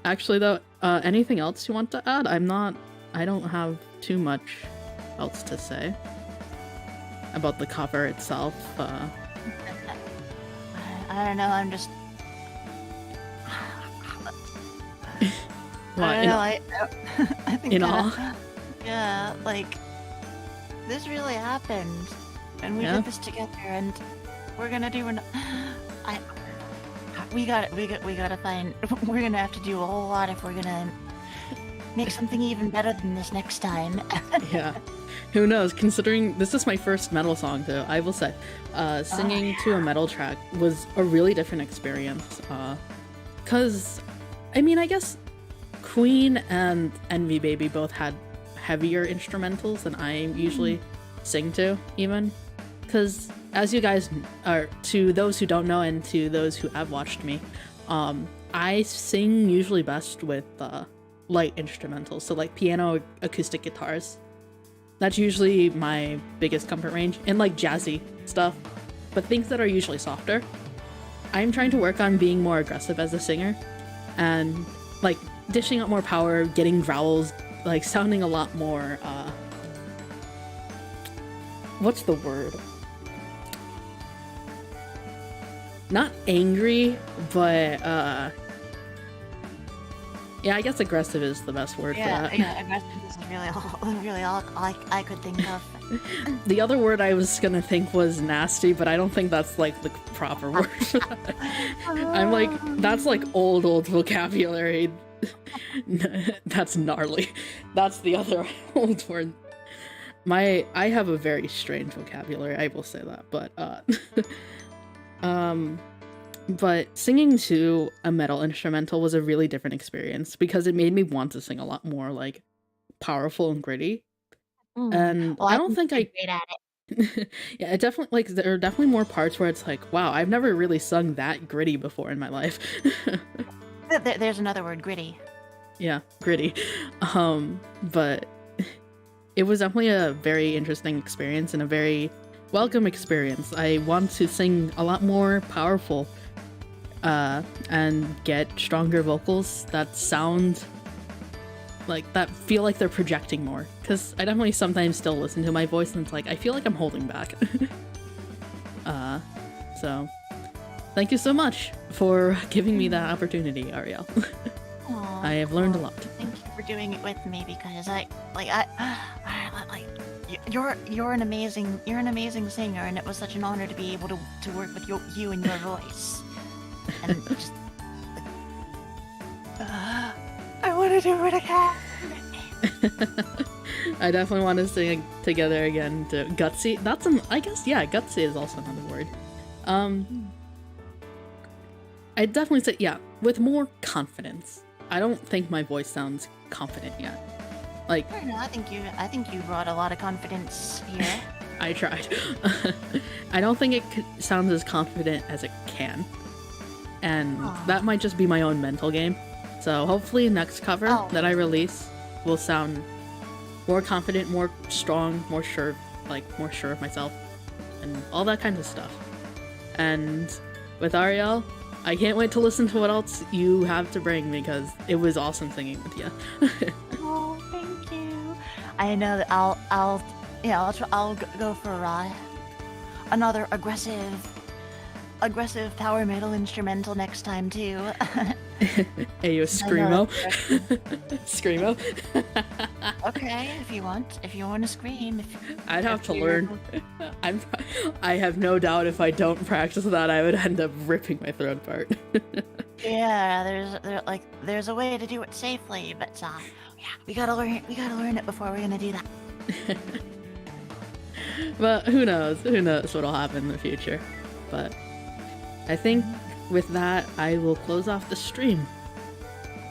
Actually though, anything else you want to add? I don't have too much else to say about the cover itself. I don't know. I'm just. What, I don't know. I think. in awe? Yeah, like this really happened, and we did this together, and we're gonna do we gotta find. We're gonna have to do a whole lot if we're gonna make something even better than this next time. Yeah. Who knows, considering this is my first metal song too, I will say, singing to a metal track was a really different experience, cause, I mean, I guess Queen and Envy Baby both had heavier instrumentals than I usually sing to, even, cause as you guys are, to those who don't know and to those who have watched me, I sing usually best with, light instrumentals, so like piano, acoustic guitars. That's usually my biggest comfort range, and like jazzy stuff, but things that are usually softer. I'm trying to work on being more aggressive as a singer, and like dishing out more power, getting growls, like sounding a lot more, what's the word? Not angry, but yeah, I guess aggressive is the best word for that. Yeah, aggressive is really all I could think of. The other word I was gonna think was nasty, but I don't think that's like the proper word. I'm like, that's like old vocabulary. That's gnarly. That's the other old word. I have a very strange vocabulary, I will say that, but singing to a metal instrumental was a really different experience because it made me want to sing a lot more like powerful and gritty. And Well, I don't think you're great at it. yeah, it definitely, like, there are definitely more parts where it's like, wow, I've never really sung that gritty before in my life. There's another word, gritty. Yeah, gritty. But it was definitely a very interesting experience and a very welcome experience. I want to sing a lot more powerful and get stronger vocals that sound like that feel like they're projecting more, because I definitely sometimes still listen to my voice and it's like I feel like I'm holding back. So thank you so much for giving me that opportunity, Arielle. Aw, I have learned a lot. Thank you for doing it with me because you're an amazing singer, and it was such an honor to be able to work with you and your voice. And just, I want to do it again. I definitely want to sing together again to Gutsy. I guess, yeah, Gutsy is also another word. I definitely say, yeah, with more confidence. I don't think my voice sounds confident yet. Like, I don't know, I think you brought a lot of confidence here. I tried. I don't think it sounds as confident as it can. And that might just be my own mental game. So hopefully next cover that I release will sound more confident, more strong, more sure of myself, and all that kind of stuff. And with Arielle, I can't wait to listen to what else you have to bring, because it was awesome singing with you. Oh, thank you. I know that I'll go for another aggressive power metal instrumental next time too. Hey, you screamo. Screamo. Okay, if you want to scream. I'd have to learn. I have no doubt if I don't practice that, I would end up ripping my throat apart. Yeah, there's a way to do it safely, but yeah, we gotta learn it before we're gonna do that. But who knows what'll happen in the future. But I think with that, I will close off the stream.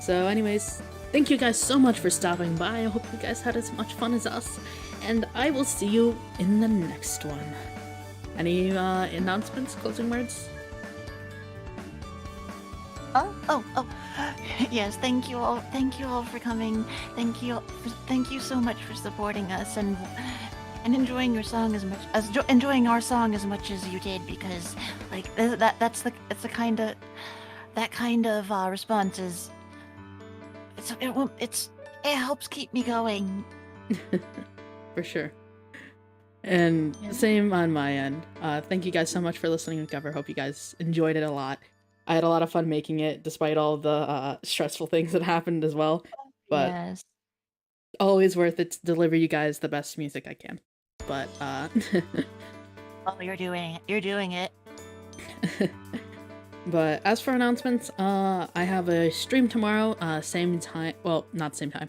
So anyways, thank you guys so much for stopping by. I hope you guys had as much fun as us, and I will see you in the next one. Any announcements, closing words? Oh. Yes, thank you all for coming. Thank you so much for supporting us and enjoying your song enjoying our song as much as you did, because like that kind of response is it helps keep me going. For sure. And same on my end. Thank you guys so much for listening to cover. Hope you guys enjoyed it a lot. I had a lot of fun making it, despite all the stressful things that happened as well. But yes, always worth it to deliver you guys the best music I can. But oh, you're doing it. But as for announcements, I have a stream tomorrow, same time, well, not same time.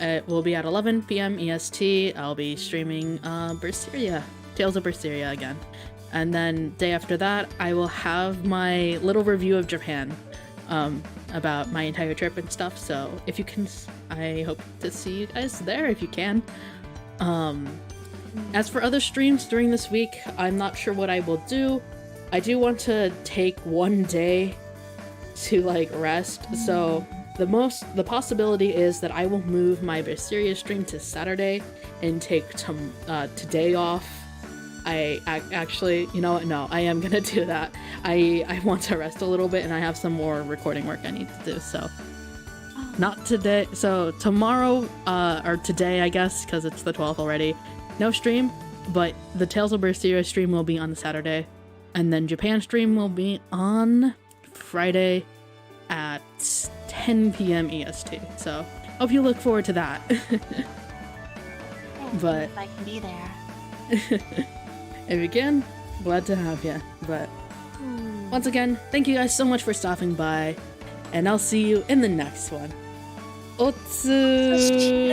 It will be at 11 p.m. EST. I'll be streaming Berseria, Tales of Berseria again. And then day after that, I will have my little review of Japan, about my entire trip and stuff. So if you can, I hope to see you guys there if you can. As for other streams during this week, I'm not sure what I will do. I do want to take one day to like rest, so the possibility is that I will move my Berseria stream to Saturday and take today off. I actually, you know what? No, I am gonna do that. I want to rest a little bit, and I have some more recording work I need to do, so not today. So tomorrow, or today, I guess, because it's the 12th already, no stream, but the Tales of Berseria stream will be on the Saturday. And then Japan stream will be on Friday at 10 p.m. EST. So hope you look forward to that. But if I can be there. If you can, glad to have you. But once again, thank you guys so much for stopping by, and I'll see you in the next one. Otsu!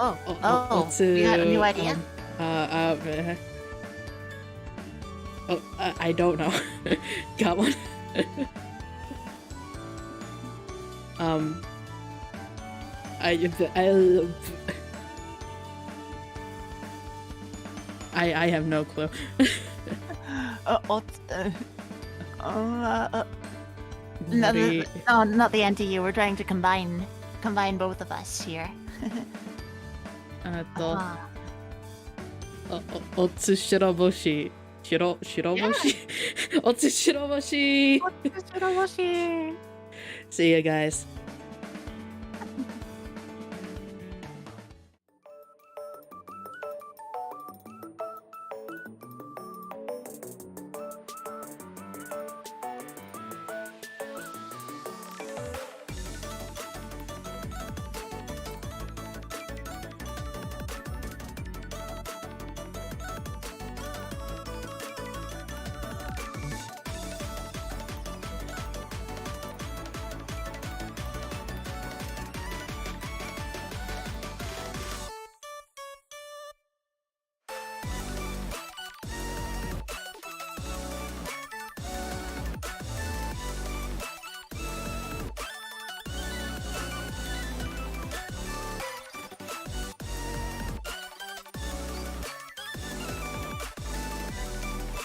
Oh, you had a new idea? I don't know. Got one. I have no clue. No, not the NTU. We're trying to combine both of us here. Otsushiraboshi. Shiraboshi? Otsushiraboshi! Otsushiraboshi. See ya, guys.